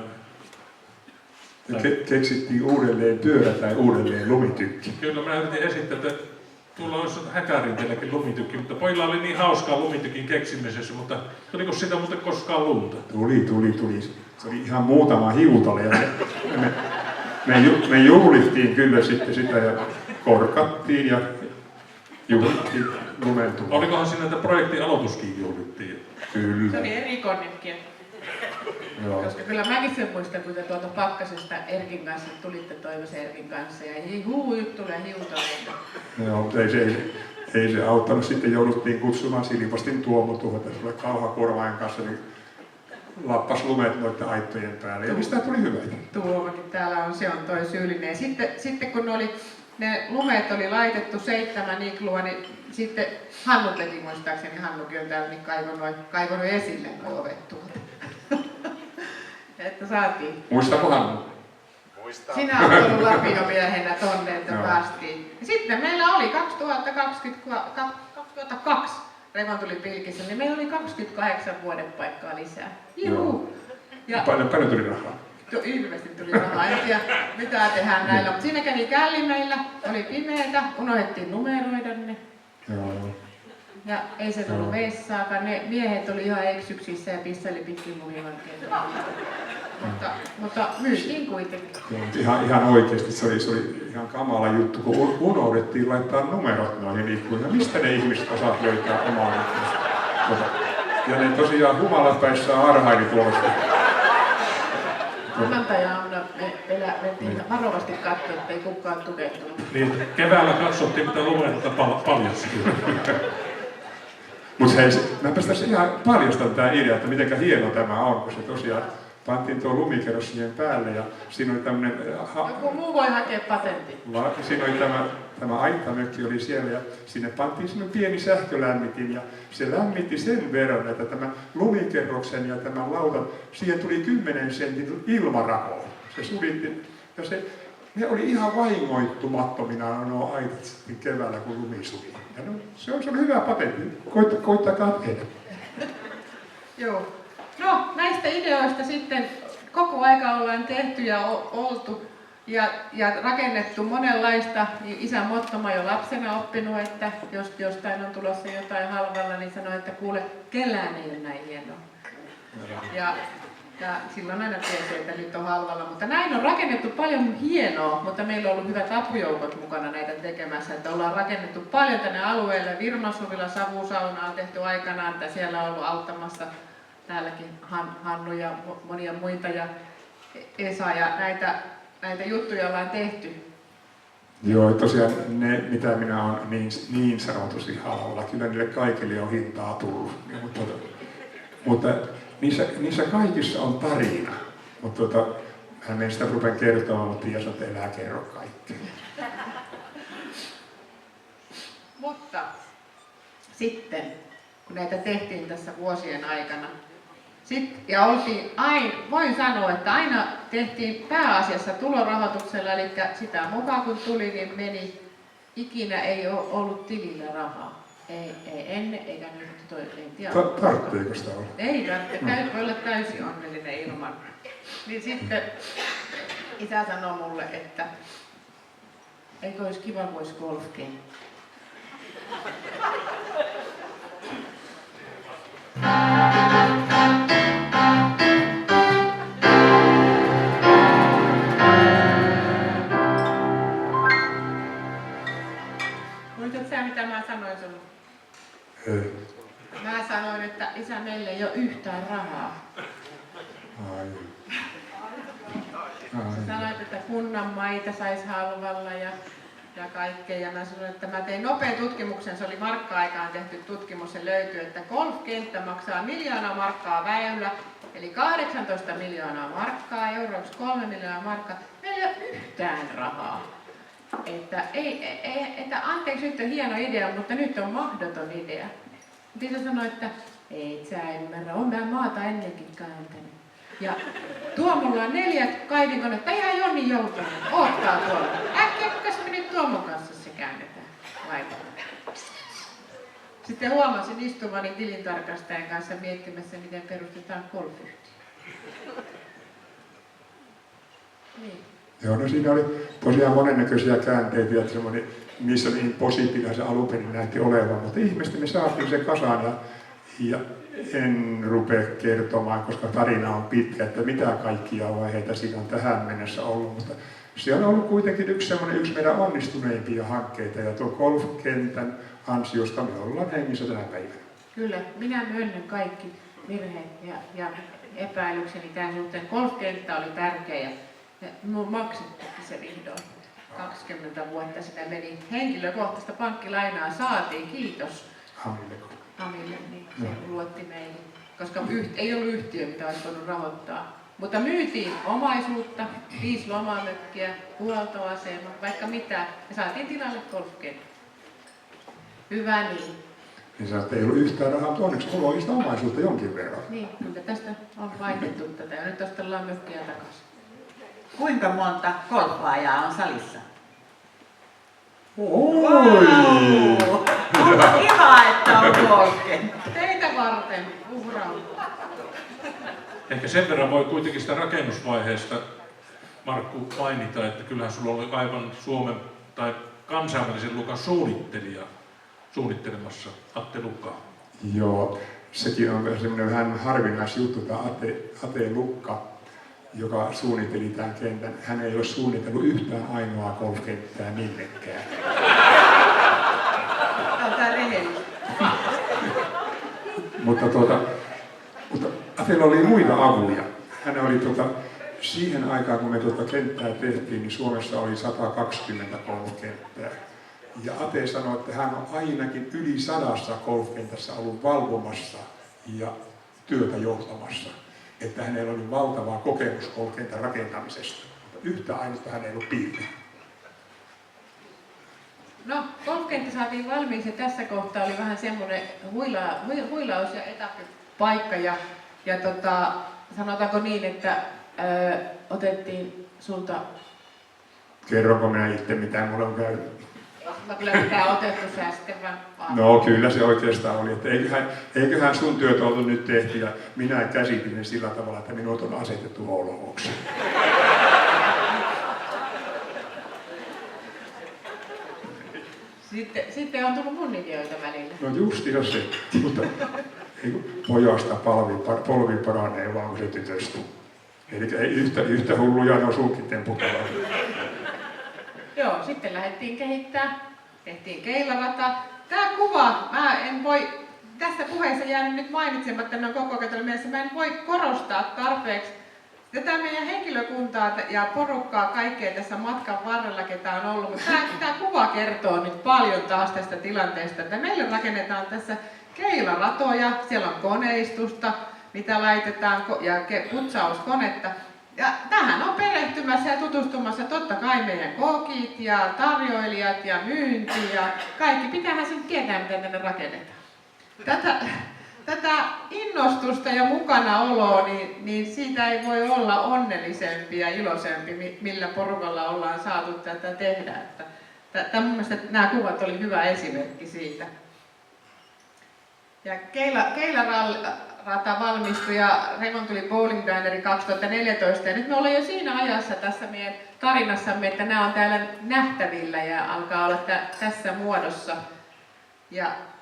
Keksittiin uudelleen pyörä tai uudelleen lumitykki. Kyllä mä yritin esittää, että tuolla olisi häkärin teilläkin lumitykki, mutta pojilla oli niin hauskaa lumitykin keksimisessä, mutta tuliko sitä muuten koskaan lunta? Tuli. Se oli ihan muutama hiutale ja me juhlittiin kyllä sitten sitä ja korkattiin ja juhlittiin lumentumaan. Olikohan siinä, että projektin aloituskin juhlittiin? Kyllä. Se oli erikoinenkin. Joo. Koska kyllä mäkin sen muistan, kun te tuolta Pakkasesta Erkin kanssa tulitte Toivosen Erkin kanssa ja tulee hiutaleita. Joo, mutta ei se auttanut. Sitten jouduttiin kutsumaan Silipastin Tuomo tuohon tälle kauhakuormaajan kanssa, niin lappas lumet noiden aittojen päälle. Ja mistä tuli hyvä? Tuomakin täällä on, se on toi syyllinen. Ja sitten kun ne lumet oli laitettu 7 iglua, niin sitten Hannu teki muistaakseni, Hannukin on täällä, niin kaivonut esille nuo ovet tuolta. Että saatiin. Muistaako Hannu? Muistaa. Sinä olet ollut Lapiomiehenä tonne, että päästiin. Ja sitten meillä oli 2002 Revontuli Pilkissä, niin meillä oli 28 vuodepaikkaa lisää. Juu. Ja Paljon tuli rahaa. ilmeisesti tuli rahaa, en tiedä mitä tehdään näillä. Mutta siinä kävi källi meillä, oli pimeätä, unohdettiin numeroida ne. Joo. Ja ei se tullut vessaakaan, ne miehet oli ihan eksyksissä ja pisseli pitkin lumivankeita. Mutta myytiin kuitenkin. Ihan oikeasti se oli ihan kamala juttu, kun unohdettiin laittaa numerot noihin ikkuihin. Mistä ne ihmiset osaavat löytää omaa ikkunsa? Ja ne tosiaan humalapäissä arhaili tuollaista. Maanantaina me varovasti katsoa, ettei kukaan tukehtunut. Niin, keväällä katsottiin, mitä lumeilta paljasti. Mutta hei, mä päästäisiin ihan paljastan tämä idea, että miten hieno tämä on, kun se tosiaan pantiin tuo lumikerros siihen päälle ja siinä oli tämmöinen... Joku muu voi hakea patentin. Siinä oli tämä aittamökki oli siellä ja sinne pantiin semmoinen pieni sähkölämmitin ja se lämmitti sen verran, että tämä lumikerroksen ja tämän lautan, siihen tuli 10 sentin ilmarako. Se sulitti ja ne oli ihan vahingoittumattomina nuo aitat sitten keväällä, kun lumi suli. Ja no, se on hyvä patentti. Koittakaa tehdä. Joo. No, näistä ideoista sitten koko aika ollaan tehty ja oltu ja rakennettu monenlaista. Isä Mottoma jo lapsena oppinut, että jos jostain on tulossa jotain halvalla, niin sanoi, että kuule, kellään ei ole näin hienoa. Ja silloin aina tiesi, että nyt on halvalla. Mutta näin on rakennettu paljon hienoa, mutta meillä on ollut hyvät apujoukot mukana näitä tekemässä. Että ollaan rakennettu paljon tänne alueelle. Virmasuvilla savusauna on tehty aikanaan, että siellä on ollut auttamassa täälläkin Hannu ja monia muita ja Esa ja näitä juttuja ollaan tehty. Joo, tosiaan ne, mitä minä olen niin sanotusti halvalla, kyllä niille kaikille on hintaa tullut. Mutta niissä kaikissa on tarina. Mutta hän ei sitä rupea kertomaan, mutta Tiia sanoo, että älä kerro kaikkea. Mutta sitten, kun näitä tehtiin tässä vuosien aikana, ja oltiin voin sanoa, että aina tehtiin pääasiassa tulorahoituksella, eli sitä mukaan kun tuli, niin meni, ikinä ei ole ollut tilillä rahaa. Ei ennen eikä nyt en tiedä. Tarvitseeko sitä olla? Ei tarvitse, voi olla täysin onnellinen ilman. Niin sitten isä sanoi mulle, että eikö olisi kiva, kun olisi golfkenttä. Muistatko sä, mitä mä sanoin sinulle? Ei. Mä sanoin, että isä, meillä ei ole yhtään rahaa. Ai. Sä sanoit, että kunnan maita saisi halvalla ja kaikkea. Ja mä sanoin, että mä tein nopean tutkimuksen, se oli markka-aikaan tehty tutkimus, se löytyi, että golfkenttä maksaa 1 000 000 markkaa väylä, eli 18 miljoonaa markkaa, euroksi 3 miljoonaa markkaa. Meillä ei ole yhtään rahaa. Että anteeksi, nyt on hieno idea, mutta nyt on mahdoton idea. Mutta isä sanoi, että ei sä ymmärrä, on mä maata ennenkin kääntänyt. Ja Tuomolla on 4 kaivinkonetta, ihan Jonni Joutanen, oottaa tuolla. Äkkiäkäs me nyt Tuomon kanssa se käännetään. Laitetaan. Sitten huomasin istuvani tilintarkastajan kanssa miettimässä, miten perustetaan golfyhtiö. Niin. Joo, no siinä oli tosiaan monennäköisiä käänteitä ja semmoinen Mission Impossible se alun perin näytti olevan, mutta ihmeesti me saatiin se kasaan ja en rupea kertomaan, koska tarina on pitkä, että mitä kaikkia vaiheita siinä on tähän mennessä ollut, mutta se on ollut kuitenkin yksi meidän onnistuneimpia hankkeita ja tuo golfkentän ansiosta me ollaan hengissä tänä päivänä. Kyllä, minä myönnän kaikki virheet ja epäilykseni tämän suhteen. Golfkenttä oli tärkeä ja maksettiin se vihdoin. 20 vuotta sitä meni. Henkilökohtaista pankkilainaa saatiin, kiitos Amille, niin se luotti meihin. Koska ei ollut yhtiö, mitä olisi voinut rahoittaa. Mutta myytiin omaisuutta, 5 lomamökkiä, huoltoasema, vaikka mitä, ja saatiin tilalle golfkenttä. Hyvä niin. Niin sanoi, että ei ollut yhtään rahaa, mutta onneksi mulla oli sitä omaisuutta jonkin verran. Niin, kyllä tästä on vaihdettu tätä ja nyt ostellaan mökkiä takaisin. Kuinka monta golfaajaa on salissa? Oi! Onko kiva, että on golfkenttä? Teitä varten uhraus. Ehkä sen verran voi kuitenkin sitä rakennusvaiheesta, Markku, mainita, että kyllähän sulla oli aivan Suomen tai kansainvälisen luokan suunnittelija suunnittelemassa, Atte Lukka. Joo, sekin on semmoinen vähän harvinaisjuttu, tämä Ate Lukka, joka suunnitteli tämän kentän. Hän ei ole suunnitellut yhtään ainoaa golfkenttää minnekään. Tämä on tää rehellistä. Mutta Atella oli muita avuja. Hän oli siihen aikaan, kun me kenttää tehtiin, niin Suomessa oli 120 golfkenttää. Ja Ate sanoi, että hän on ainakin yli 100 golfkentässä ollut valvomassa ja työtä johtamassa. Että hänellä oli valtavaa kokemus golfkentän rakentamisesta. Mutta yhtä ainutta hän ei ollut piirtää. No, golfkenttä saatiin valmiiksi ja tässä kohtaa oli vähän semmoinen huilaus- ja etappipaikka. Ja sanotaanko niin, että otettiin sulta... Kerronko minä itse, mitä mulla on käynyt? Mä kyllä mitään otettu sä sitten vaan... No kyllä se oikeastaan oli, että eiköhän sun työt ollut nyt tehty ja minä käsitin ne sillä tavalla, että minut on asetettu holhouksi. Sitten on tullut mun ideoita välillä. No justiinsa se, mutta pojasta polvi paranee vaan kun se tytöstä. Eli ei yhtä hulluja ne on sunkin temputella. Joo, sitten lähdettiin kehittää, tehtiin keilarata. Tämä kuva, mä en voi, tässä puheessa jäänyt nyt mainitsematta, ne on koko ajan mielessä, mä en voi korostaa tarpeeksi tätä meidän henkilökuntaa ja porukkaa kaikkea tässä matkan varrella, ketä on ollut. Mutta tämä kuva kertoo nyt paljon taas tästä tilanteesta, että meille rakennetaan tässä keilaratoja, siellä on koneistusta, mitä laitetaan ja putsauskonetta. Ja tähän on perehtymässä ja tutustumassa totta kai meidän kokit ja tarjoilijat ja myynti ja kaikki. Pitäähän sen tietää, miten tänne rakennetaan. Tätä innostusta ja mukanaoloa, niin siitä ei voi olla onnellisempi ja iloisempi, millä porukalla ollaan saatu tätä tehdä. Mun mielestä nämä kuvat oli hyvä esimerkki siitä. Ja Keilarata valmistui ja Remon tuli Bowling Banneri 2014 ja nyt me ollaan jo siinä ajassa tässä meidän tarinassamme, että nämä on täällä nähtävillä ja alkaa olla tässä muodossa.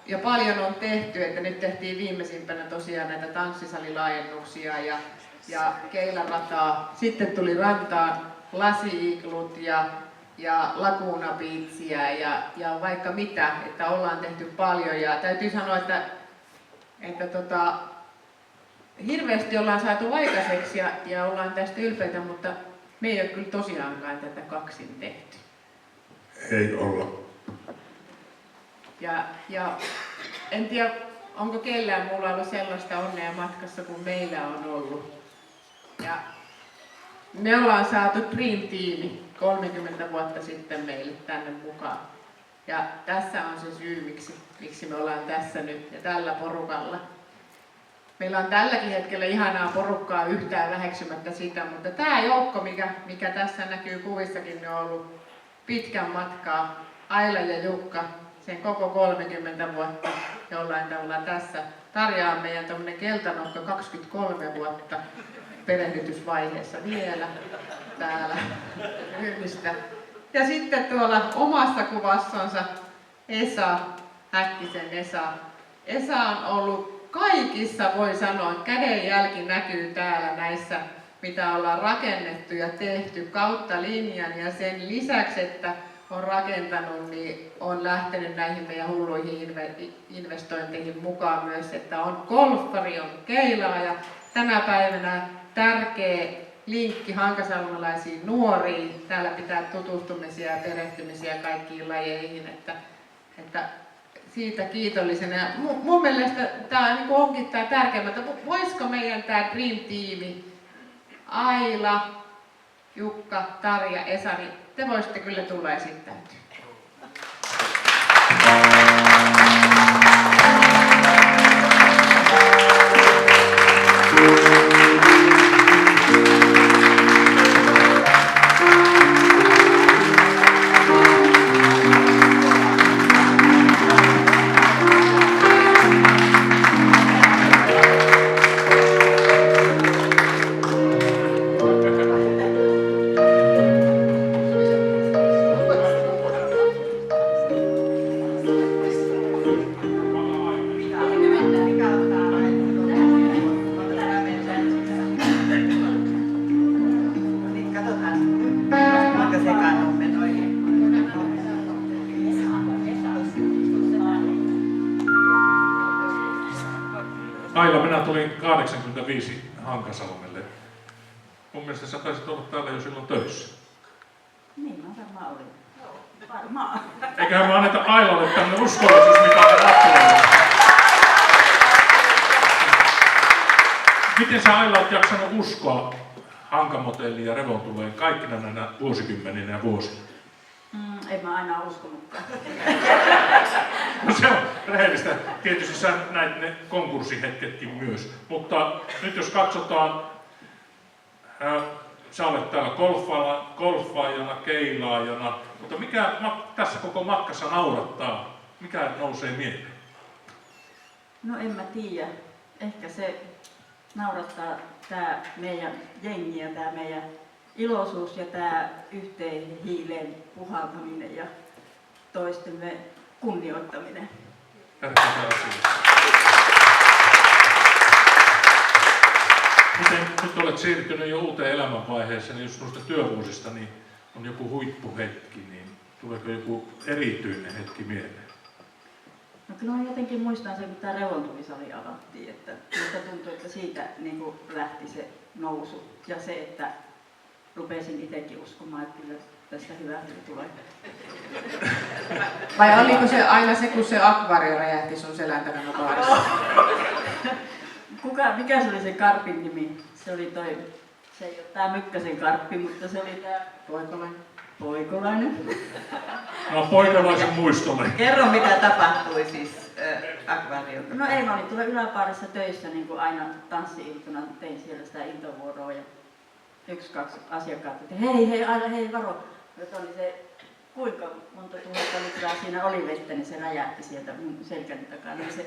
Ja paljon on tehty, että nyt tehtiin viimeisimpänä tosiaan näitä tanssisalilaajennuksia ja Keilarataa. Sitten tuli rantaan lasi-iglut ja Laguna Beachia ja vaikka mitä, että ollaan tehty paljon ja täytyy sanoa, että hirveästi ollaan saatu aikaiseksi ja ollaan tästä ylpeitä, mutta me ei ole kyllä tosiaankaan tätä kaksin tehty. Ei olla. Ja en tiedä, onko kellään muulla ollut sellaista onnea matkassa kuin meillä on ollut. Ja me ollaan saatu Dream Teami 30 vuotta sitten meille tänne mukaan. Ja tässä on se syy, miksi me ollaan tässä nyt ja tällä porukalla. Meillä on tälläkin hetkellä ihanaa porukkaa yhtään väheksymättä sitä, mutta tämä joukko, mikä tässä näkyy kuvissakin, ne on ollut pitkän matkaa. Aila ja Jukka, sen koko 30 vuotta jollain tavalla tässä. Tarja on meidän tämmöinen keltanokka 23 vuotta perehdytysvaiheessa vielä täällä yhdistä. Ja sitten tuolla omassa kuvassonsa Esa, Häkkisen Esa. Esa on ollut kaikissa, voi sanoa, kädenjälki näkyy täällä näissä, mitä ollaan rakennettu ja tehty kautta linjan. Ja sen lisäksi, että on rakentanut, niin on lähtenyt näihin meidän hulluihin investointeihin mukaan myös, että on golfari, on keilaa ja tänä päivänä tärkeä linkki hankasalmelaisiin nuoriin. Täällä pitää tutustumisia ja perehtymisiä kaikkiin lajeihin, että siitä kiitollisena. Ja mun mielestä tämä niin onkin tämä tärkeä, että voisiko meidän tämä Dream-tiimi, Aila, Jukka, Tarja, Esari, te voisitte kyllä tulla esittäytyä. Aila, minä tulin 85 Hankasalmelle. Mun mielestä sä taisit olla täällä jo silloin töissä. Niin, mä varmaan olin. Varmaan. Eiköhän me anneta Ailalle tämmönen uskollisuusmitali Lappilalla. Miten sä Aila oot jaksanut uskoa Hankamotelliin ja Revontuleen kaikkina näinä vuosikymmeninä ja vuosina? En mä aina uskonutkaan. No se on rehellistä. Tietysti sä näit ne konkurssihetketkin myös. Mutta nyt jos katsotaan, sä olet täällä golfaajana, keilaajana, mutta mikä tässä koko matkassa naurattaa? Mikä nousee mieleen? No en mä tiedä. Ehkä se naurattaa tää meidän jengi ja tää meidän iloisuus ja tää yhteen hiileen puhaltaminen ja toistemme kunnioittaminen. Tärkeää asia. Miten nyt olet siirtynyt jo uuteen elämänvaiheeseen, niin jos noista työvuosista niin on joku huippuhetki, niin tuleeko joku erityinen hetki mieleen? No kyllä mä jotenkin muistan sen, kun tämä Revontulisali avattiin, että musta tuntui, että siitä niin kuin lähti se nousu ja se, että rupesin itsekin uskomaan, että kyllä tästä hyvää tulee. Vai oliko se aina se, kun se akvario räjähti sun selän takana baarissa? Mikä se oli se karpin nimi? Se oli se ei ole tää Mykkäsen karppi, mutta se oli tää Poikolainen. No poikalaisen muistolle. Kerro mitä tapahtui siis akvaariolla. No ei, mä olin tuolla Yläpaarissa töissä niin kuin aina tanssi-iltuna, tein siellä sitä iltavuoroa ja 1-2 asiakkaat, että hei Aila, hei varo. Joka oli se, kuinka monta tuhatta litraa siinä oli vettä, niin se räjähti sieltä mun selkäni takana. Niin se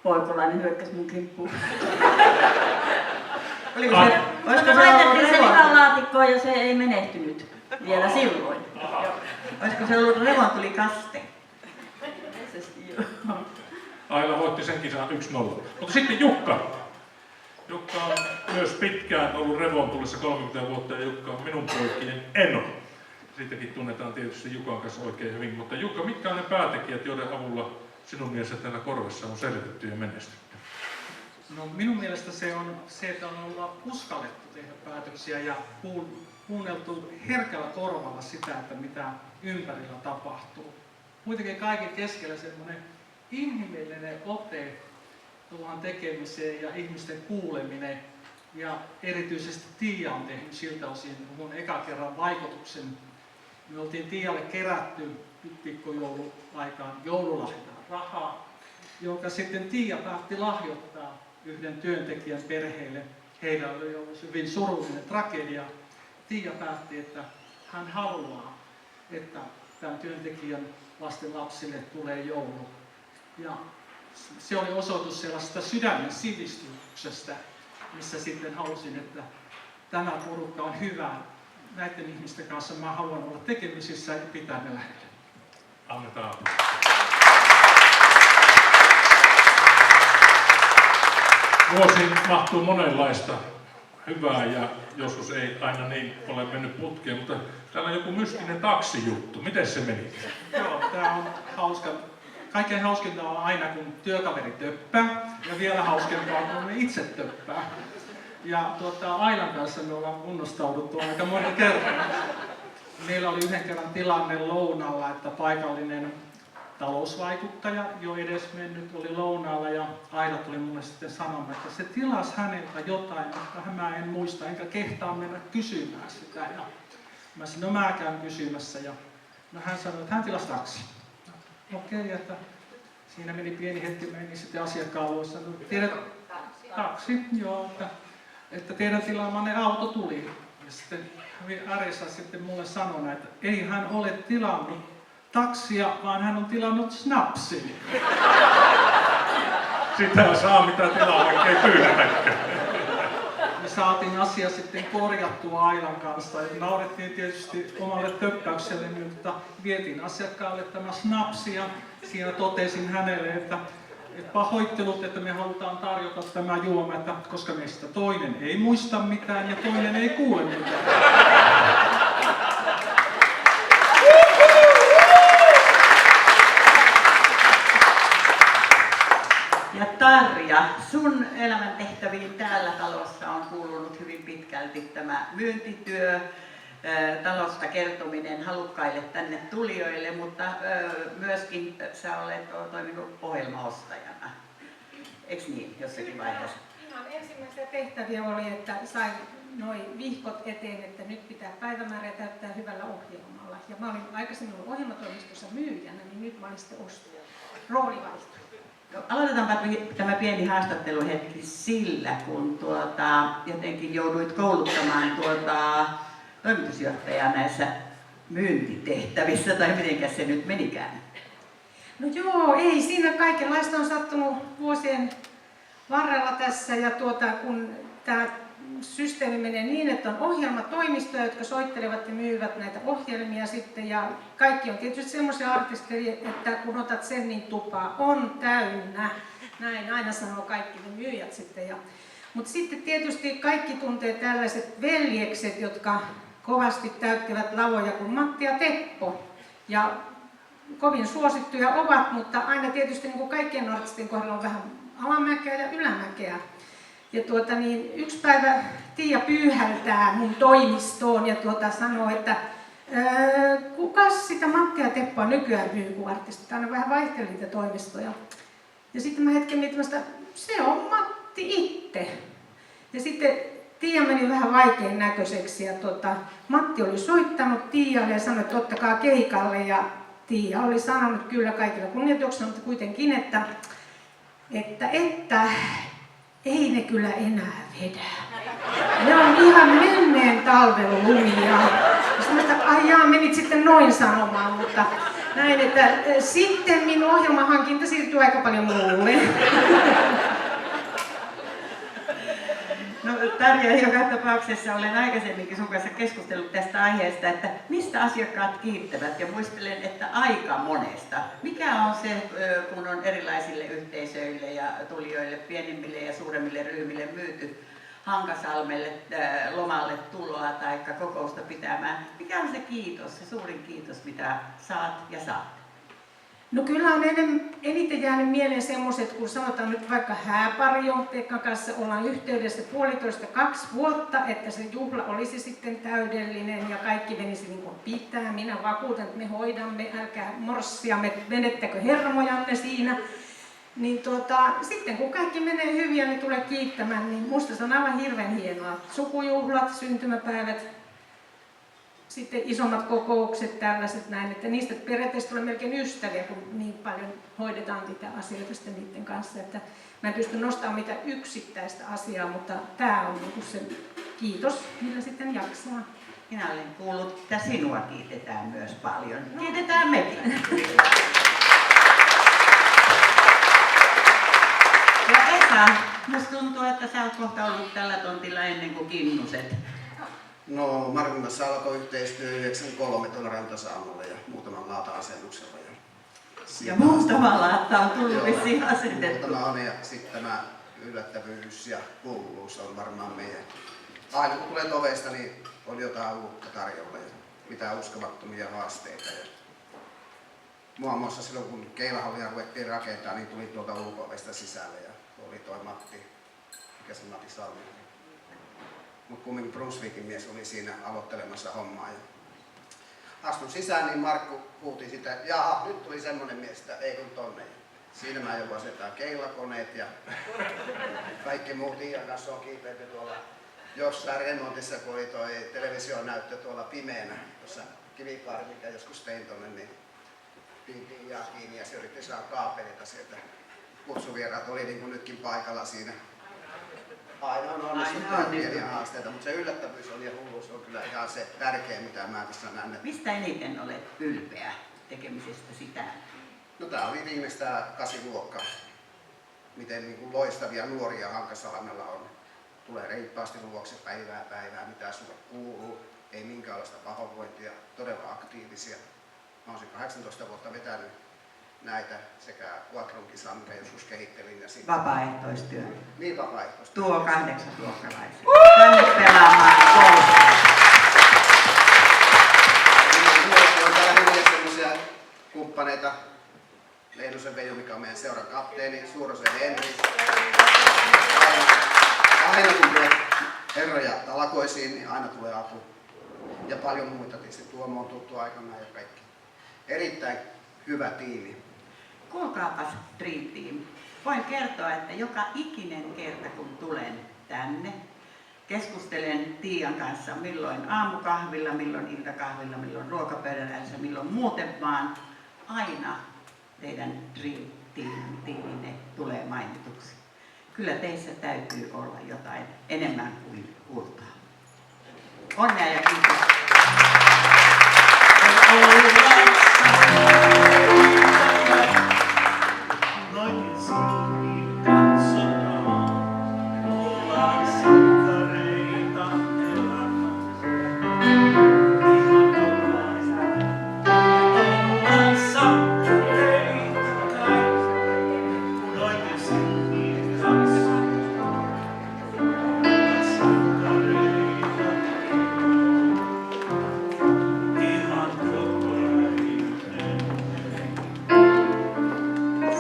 Poikolainen hyökkäsi mun kimppuun. Olisiko se ollut lihalaatikkoon ja se ei menehtynyt vielä silloin. Olisiko se ollut revontulikaste? Aila voitti sen kisan 1-0. Mutta sitten Jukka. Jukka on myös pitkään ollut Revontulissa 30 vuotta ja Jukka on minun poikien eno. Siitäkin tunnetaan tietysti Jukan kanssa oikein hyvin. Mutta Jukka, mitkä on ne päätekijät, joiden avulla sinun mielestä täällä Korvessa on selvitetty ja menestytty? No, minun mielestä se on se, että on olla uskallettu tehdä päätöksiä ja kuunneltu herkällä korvalla sitä, että mitä ympärillä tapahtuu. Kuitenkin kaiken keskellä semmoinen inhimillinen ote tuohon tekemiseen ja ihmisten kuuleminen. Ja erityisesti Tiia on tehnyt siltä osin mun eka kerran vaikutuksen. Me oltiin Tialle kerätty pikkujouluaikaan joululahjaa rahaa, jonka sitten Tiia päätti lahjoittaa yhden työntekijän perheelle. Heillä oli ollut hyvin surullinen tragedia. Tiia päätti, että hän haluaa, että tämän työntekijän lasten lapsille tulee joulu. Ja se oli osoitus sellaista sydämen sivistyksestä, missä sitten halusin, että tämä porukka on hyvä. Näiden ihmisten kanssa mä haluan olla tekemisissä ja pitää ne lähellä. Annetaan. Vuosiin mahtuu monenlaista hyvää ja joskus ei aina niin ole mennyt putkeen, mutta täällä on joku mystinen taksijuttu. Miten se meni? Joo, tää on hauska. Kaikkein hauskinta on aina, kun työkaveri töppää, ja vielä hauskempaa, kun me itse töppää. Ja Ailan kanssa me ollaan kunnostauduttu aika monta kertaa. Meillä oli yhden kerran tilanne lounalla, että paikallinen talousvaikuttaja jo edesmennyt oli lounaalla ja Aila tuli mulle sitten sanomaan, että se tilasi häneltä jotain, mutta mä en muista enkä kehtaa mennä kysymään sitä. Ja mä sanoin, no mä käyn kysymässä ja no hän sanoi, että hän tilasi taksi. Okei, että siinä meni pieni hetki, meni sitten asiakkaan luo sanoi, taksi, joo, että teidän tilaamanne auto tuli. Ja sitten Arisa sitten mulle sanoi, että ei hän ole tilannut taksia, vaan hän on tilannut snapsin. Sitä saa mitä tilaa, vaikka ei pyydäkään. Me saatiin asia sitten korjattua Ailan kanssa. Ja naurettiin tietysti omalle töppäykselle, mutta vietiin asiakkaalle tämä snapsi ja siinä totesin hänelle, että pahoittelut, että me halutaan tarjota tämä juoma, että koska meistä toinen ei muista mitään ja toinen ei kuule mitään. Ja Tarja, sun elämäntehtäviin täällä talossa on kuulunut hyvin pitkälti tämä myyntityö, talosta kertominen halukkaille tänne tulijoille, mutta myöskin sä olet toiminut ohjelmaostajana. Eiks niin, jossakin vaiheessa? Ihan ensimmäisiä tehtäviä oli, että sain noin vihkot eteen, että nyt pitää päivämäärä täyttää hyvällä ohjelmalla. Ja mä olin aikaisemmin ollut ohjelmatoimistossa myyjänä, niin nyt mä olin sitten ostaja. Rooli vaihtui. No, aloitetaanpa tämä pieni haastatteluhetki sillä, kun jotenkin jouduit kouluttamaan toimitusjohtajaa näissä myyntitehtävissä, tai mitenkä se nyt menikään? No joo, ei siinä kaikenlaista on sattunut vuosien varrella tässä, ja kun tämä systeemi menee niin, että on ohjelmatoimistoja, jotka soittelevat ja myyvät näitä ohjelmia sitten, ja kaikki on tietysti semmoisia artisteja, että kun otat sen, niin tupa on täynnä. Näin aina sanoo kaikki ne myyjät sitten. Mutta sitten tietysti kaikki tuntee tällaiset veljekset, jotka kovasti täyttävät lavoja kuin Matti ja Teppo. Ja kovin suosittuja ovat, mutta aina tietysti niin kuin kaikkien artistien kohdalla on vähän alamäkeä ja ylämäkeä. Ja yksi päivä Tiia pyyhältää mun toimistoon ja sanoo, että kukas sitä Mattia ja Teppoa nykyään myy, kun artistit aina vähän vaihteli niitä toimistoja. Ja sitten mä hetken miettimästä, se on Matti itse. Ja sitten Tiia meni vähän vaikean näköiseksi ja Matti oli soittanut Tiialle ja sanoi, että ottakaa keikalle. Ja Tiia oli sanonut kyllä kaikilla kunnioituksella, mutta kuitenkin, että ei ne kyllä enää vedä. Ne on ihan menneen talven lumia. Sanoin, että ai jaa, menit sitten noin sanomaan, mutta näin, että sitten minun ohjelmahankinta siirtyy aika paljon muulle. No Tarja, joka tapauksessa olen aikaisemminkin sun kanssa keskustellut tästä aiheesta, että mistä asiakkaat kiittävät, ja muistelen, että aika monesta. Mikä on se, kun on erilaisille yhteisöille ja tulijoille, pienimmille ja suuremmille ryhmille myyty Hankasalmelle lomalle tuloa tai kokousta pitämään, mikä on se kiitos, se suurin kiitos, mitä saat ja saat? No kyllä on eniten jäänyt mieleen semmoiset, kun sanotaan nyt vaikka hääparion Pekkan kanssa ollaan yhteydessä 1,5–2 vuotta, että se juhla olisi sitten täydellinen ja kaikki menisi niin kuin pitää. Minä vakuutan, että me hoidamme, älkää morssia, menettäkö hermojanne siinä. Niin sitten kun kaikki menee hyvin ja ne tulee kiittämään, niin musta se on aivan hirveän hienoa. Sukujuhlat, syntymäpäivät. Sitten isommat kokoukset, tällaiset näin, että niistä periaatteessa tulee melkein ystäviä, kun niin paljon hoidetaan niitä asioita sitten niiden kanssa. Että mä en pysty nostamaan mitään yksittäistä asiaa, mutta tämä on niin se kiitos, millä sitten jaksaa. Minä olen kuullut, että sinua kiitetään myös paljon. Kiitetään mekin. Ja Esa, musta tuntuu, että sä oot kohta ollut tällä tontilla ennen kuin Kinnuset. No, Markun kanssa alkoi yhteistyö 93 tuolla Rantasalmella ja muutaman laata-asennuksella. Ja muutama laatta on tullut vissiin asetettu. Muutama on, ja sitten tämä yllättävyys ja kuuluvuus on varmaan meidän. Aina kun tulee ovesta, niin on jotain uutta tarjolla ja mitään uskomattomia haasteita. Ja muun muassa silloin kun keilahallia ruvettiin rakentaa, niin tuli tuolta ulko-ovesta sisälle ja oli toi Matti, mikä se Matti Salmi. mutta kumminkin Brunsvikin mies oli siinä aloittelemassa hommaa. Ja astun sisään, niin Markku huuti sitä, jaha, nyt tuli semmonen mies, että ei kun tonne. Siinä mä joku asetaan keilakoneet ja kaikki muut Iian kanssa on kiipeilty tuolla jossain remontissa, kun oli toi televisionäyttö tuolla pimeänä, tuossa Kivipaari, mikä joskus tein tonne, niin pintiin ja kiinni ja se yritti saada kaapelita sieltä. Kutsuvieraat oli niin kuin nytkin paikalla siinä. Aina on onnistuttu pieniä haasteita, mutta se yllättävyys on ja hulluus on kyllä ihan se tärkeä, mitä mä tässä näen. Mistä eniten olet ylpeä tekemisestä sitä? No tää oli viimeistään 8. luokka. Miten niin kuin loistavia nuoria Hankasalmella on. Tulee reippaasti luokse päivää, mitä sulle kuuluu. Ei minkäänlaista pahoinvointia, todella aktiivisia. Mä oon 18 vuotta vetänyt näitä sekä Quatron-kisaa, mikä joskus kehittelin. Ja sitten Vapaaehtoistyö. Niin, vapaaehtoistyö. Tuo 8-luokkalaisia. Tänne pelaamaan koulussa. On täällä hyviä semmoisia kumppaneita. Leinosen Veijo, mikä on meidän seuran kapteeni, Suurosen Henri. Aina kun tulee herroja talkoisiin, niin aina tulee apu. Ja paljon muita, tietysti Tuomo on tuttu aikanaan ja kaikki. Erittäin hyvä tiimi. Kuulkaapas Dream Team. Voin kertoa, että joka ikinen kerta kun tulen tänne, keskustelen Tiian kanssa milloin aamukahvilla, milloin iltakahvilla, milloin ruokapöydässä, milloin muuten vaan. Aina teidän Dream Teaminne tulee mainituksi. Kyllä teissä täytyy olla jotain enemmän kuin kultaa. Onnea ja kiitos.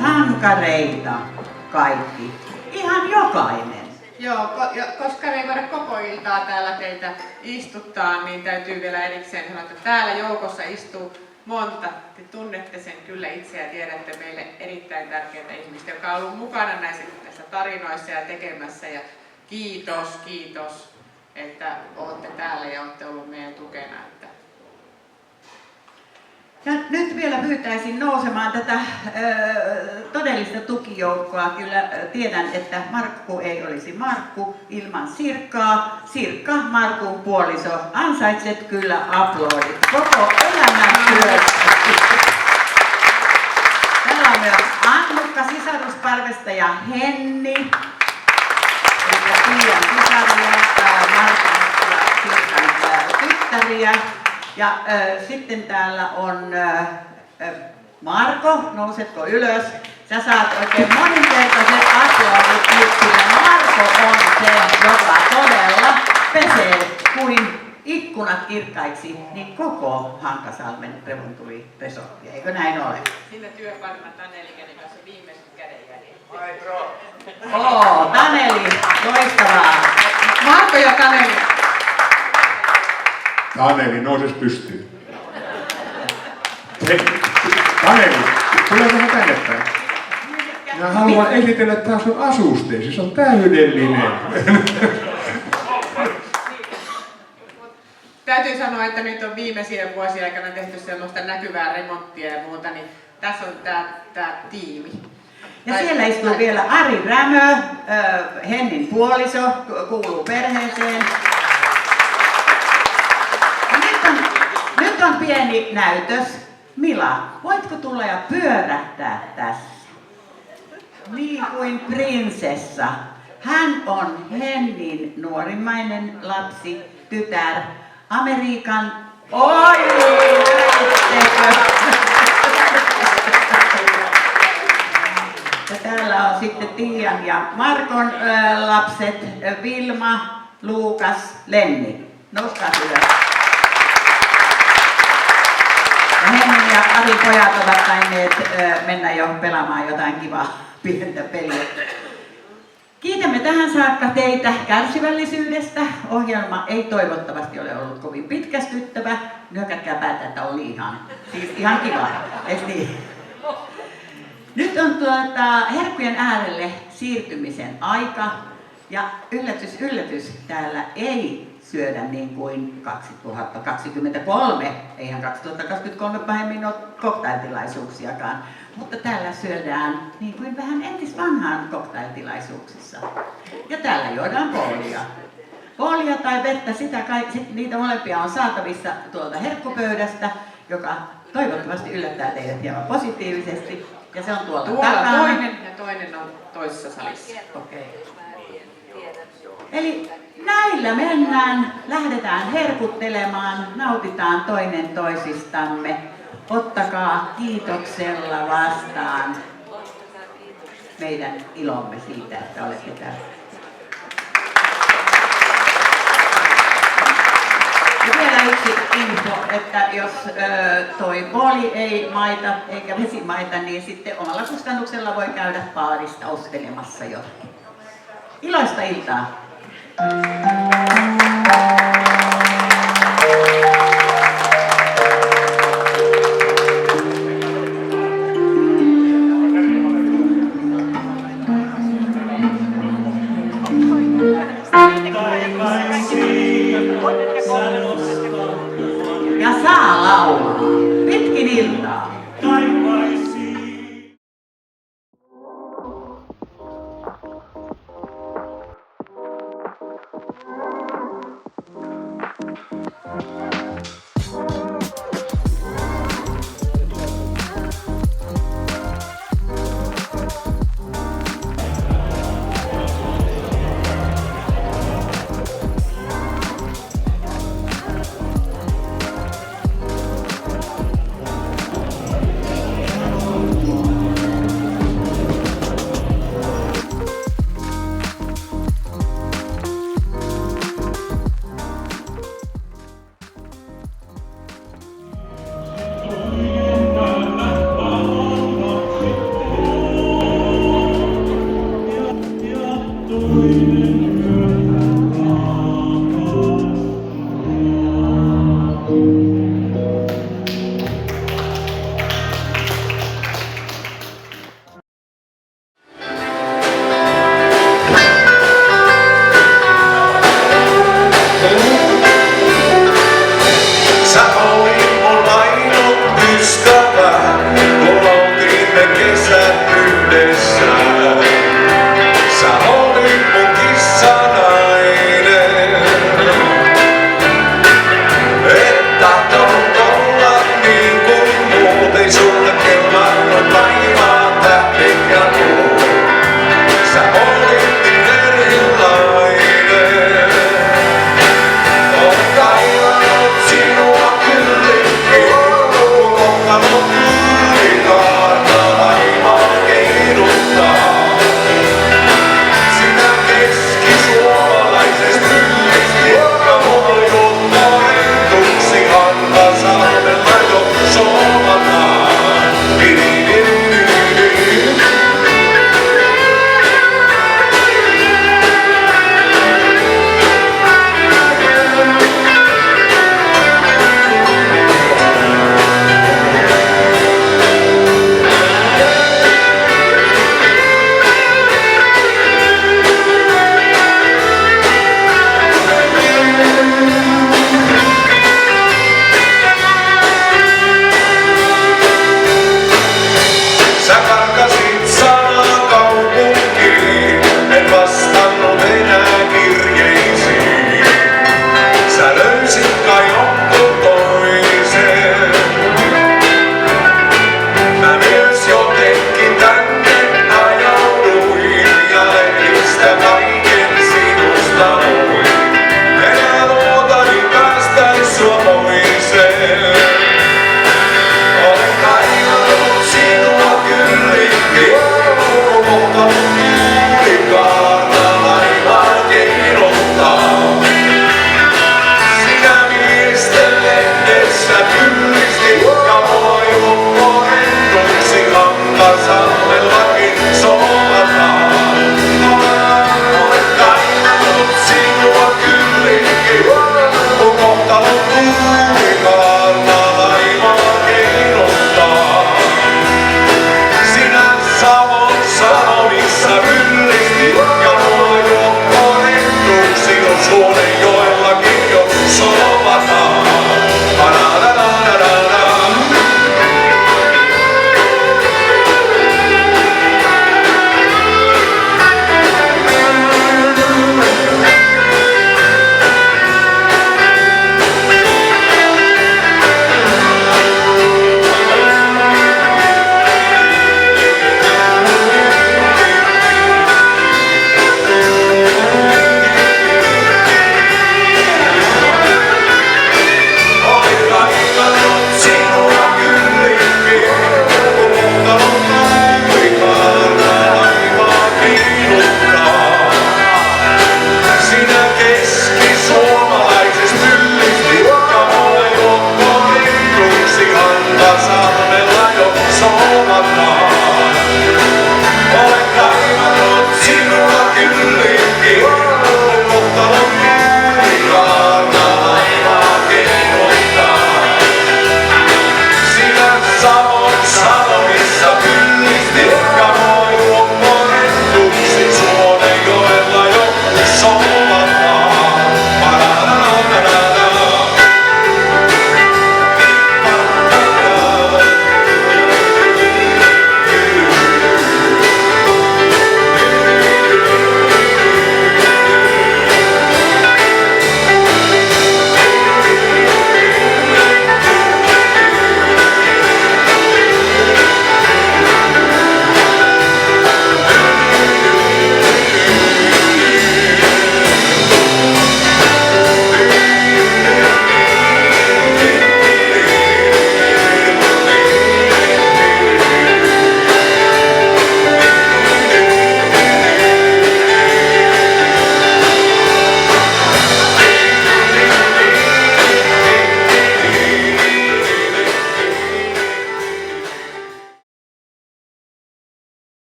Sankareita kaikki. Ihan jokainen. Joo, koska ei voida koko iltaa täällä teitä istuttaa, niin täytyy vielä erikseen sanoa, että täällä joukossa istuu monta. Te tunnette sen kyllä itse ja tiedätte meille erittäin tärkeitä ihmistä, joka on ollut mukana näissä tarinoissa ja tekemässä. Ja kiitos, että olette täällä ja olette ollut meidän tukena. Ja nyt vielä pyytäisin nousemaan tätä todellista tukijoukkoa. Kyllä tiedän, että Markku ei olisi Markku ilman Sirkkaa. Sirkka, Markun puoliso, ansaitset kyllä aplodit koko elämän työstä. Täällä on myös Annukka, sisaruspalvesta ja Henni. Eli Tiian sisaria, Markun ja Sirkan tyttäriä. Ja sitten täällä on Marko, nousetko ylös? Sä saat oikein moninkertaiset aplodit nyt, sillä Marko on se, joka todella pesee kuin ikkunat kirkkaiksi, niin koko Hankasalmen revontuli-resortti, eikö näin ole? Siinä työparina Taneli kanssa viimeiset kädenjäljet. Taneli, loistavaa. Marko ja Taneli. Taneli, nouses pystyyn. Hei, Taneli, tule vähän tänne päin. Mä haluan esitellä tää sun asusteesi, se on täydellinen. Täytyy sanoa, että nyt on viimeisien vuosien aikana tehty sellaista näkyvää remonttia ja muuta, niin tässä on tää tiimi. Ja siellä istuu vielä Ari Rämö, Hennin puoliso, kuuluu perheeseen. Nyt on pieni näytös. Mila, voitko tulla ja pyörähtää tässä? Niin kuin prinsessa. Hän on Hennin nuorimmainen lapsi, tytär, Amerikan... Oi! Ja täällä on sitten Tiian ja Markon lapset, Vilma, Luukas, Lenni. Nouskaa ylös. Ja Hennin ja Arin pojat ovat tainneet mennä jo pelaamaan jotain kivaa pientä peliä. Kiitämme tähän saakka teitä kärsivällisyydestä. Ohjelma ei toivottavasti ole ollut kovin pitkästyttävä. Nyökätkää päätä, että oli siis ihan kiva. Eiks niin? Nyt on herkkujen äärelle siirtymisen aika. Ja yllätys, yllätys, täällä ei syödä niin kuin 2023. Eihän 2023 pahemmin ole cocktailtilaisuuksiakaan. Mutta täällä syödään niin kuin vähän entisvanhaan cocktailtilaisuuksissa. Ja täällä juodaan poolia. Poolia tai vettä, niitä molempia on saatavissa tuolta herkkupöydästä, joka toivottavasti yllättää teidät hieman positiivisesti. Ja se on tuolta takana. Toinen ja toinen on toisessa salissa. Okei. Eli näillä mennään, lähdetään herkuttelemaan, nautitaan toinen toisistamme. Ottakaa kiitoksella vastaan meidän ilomme siitä, että olette täällä. Ja vielä yksi info, että jos toi booli ei maita eikä vesimaita, niin sitten omalla kustannuksella voi käydä baarista ostelemassa jotakin. Iloista iltaa! Ja saa laulaa pitkin iltaa. Thank you.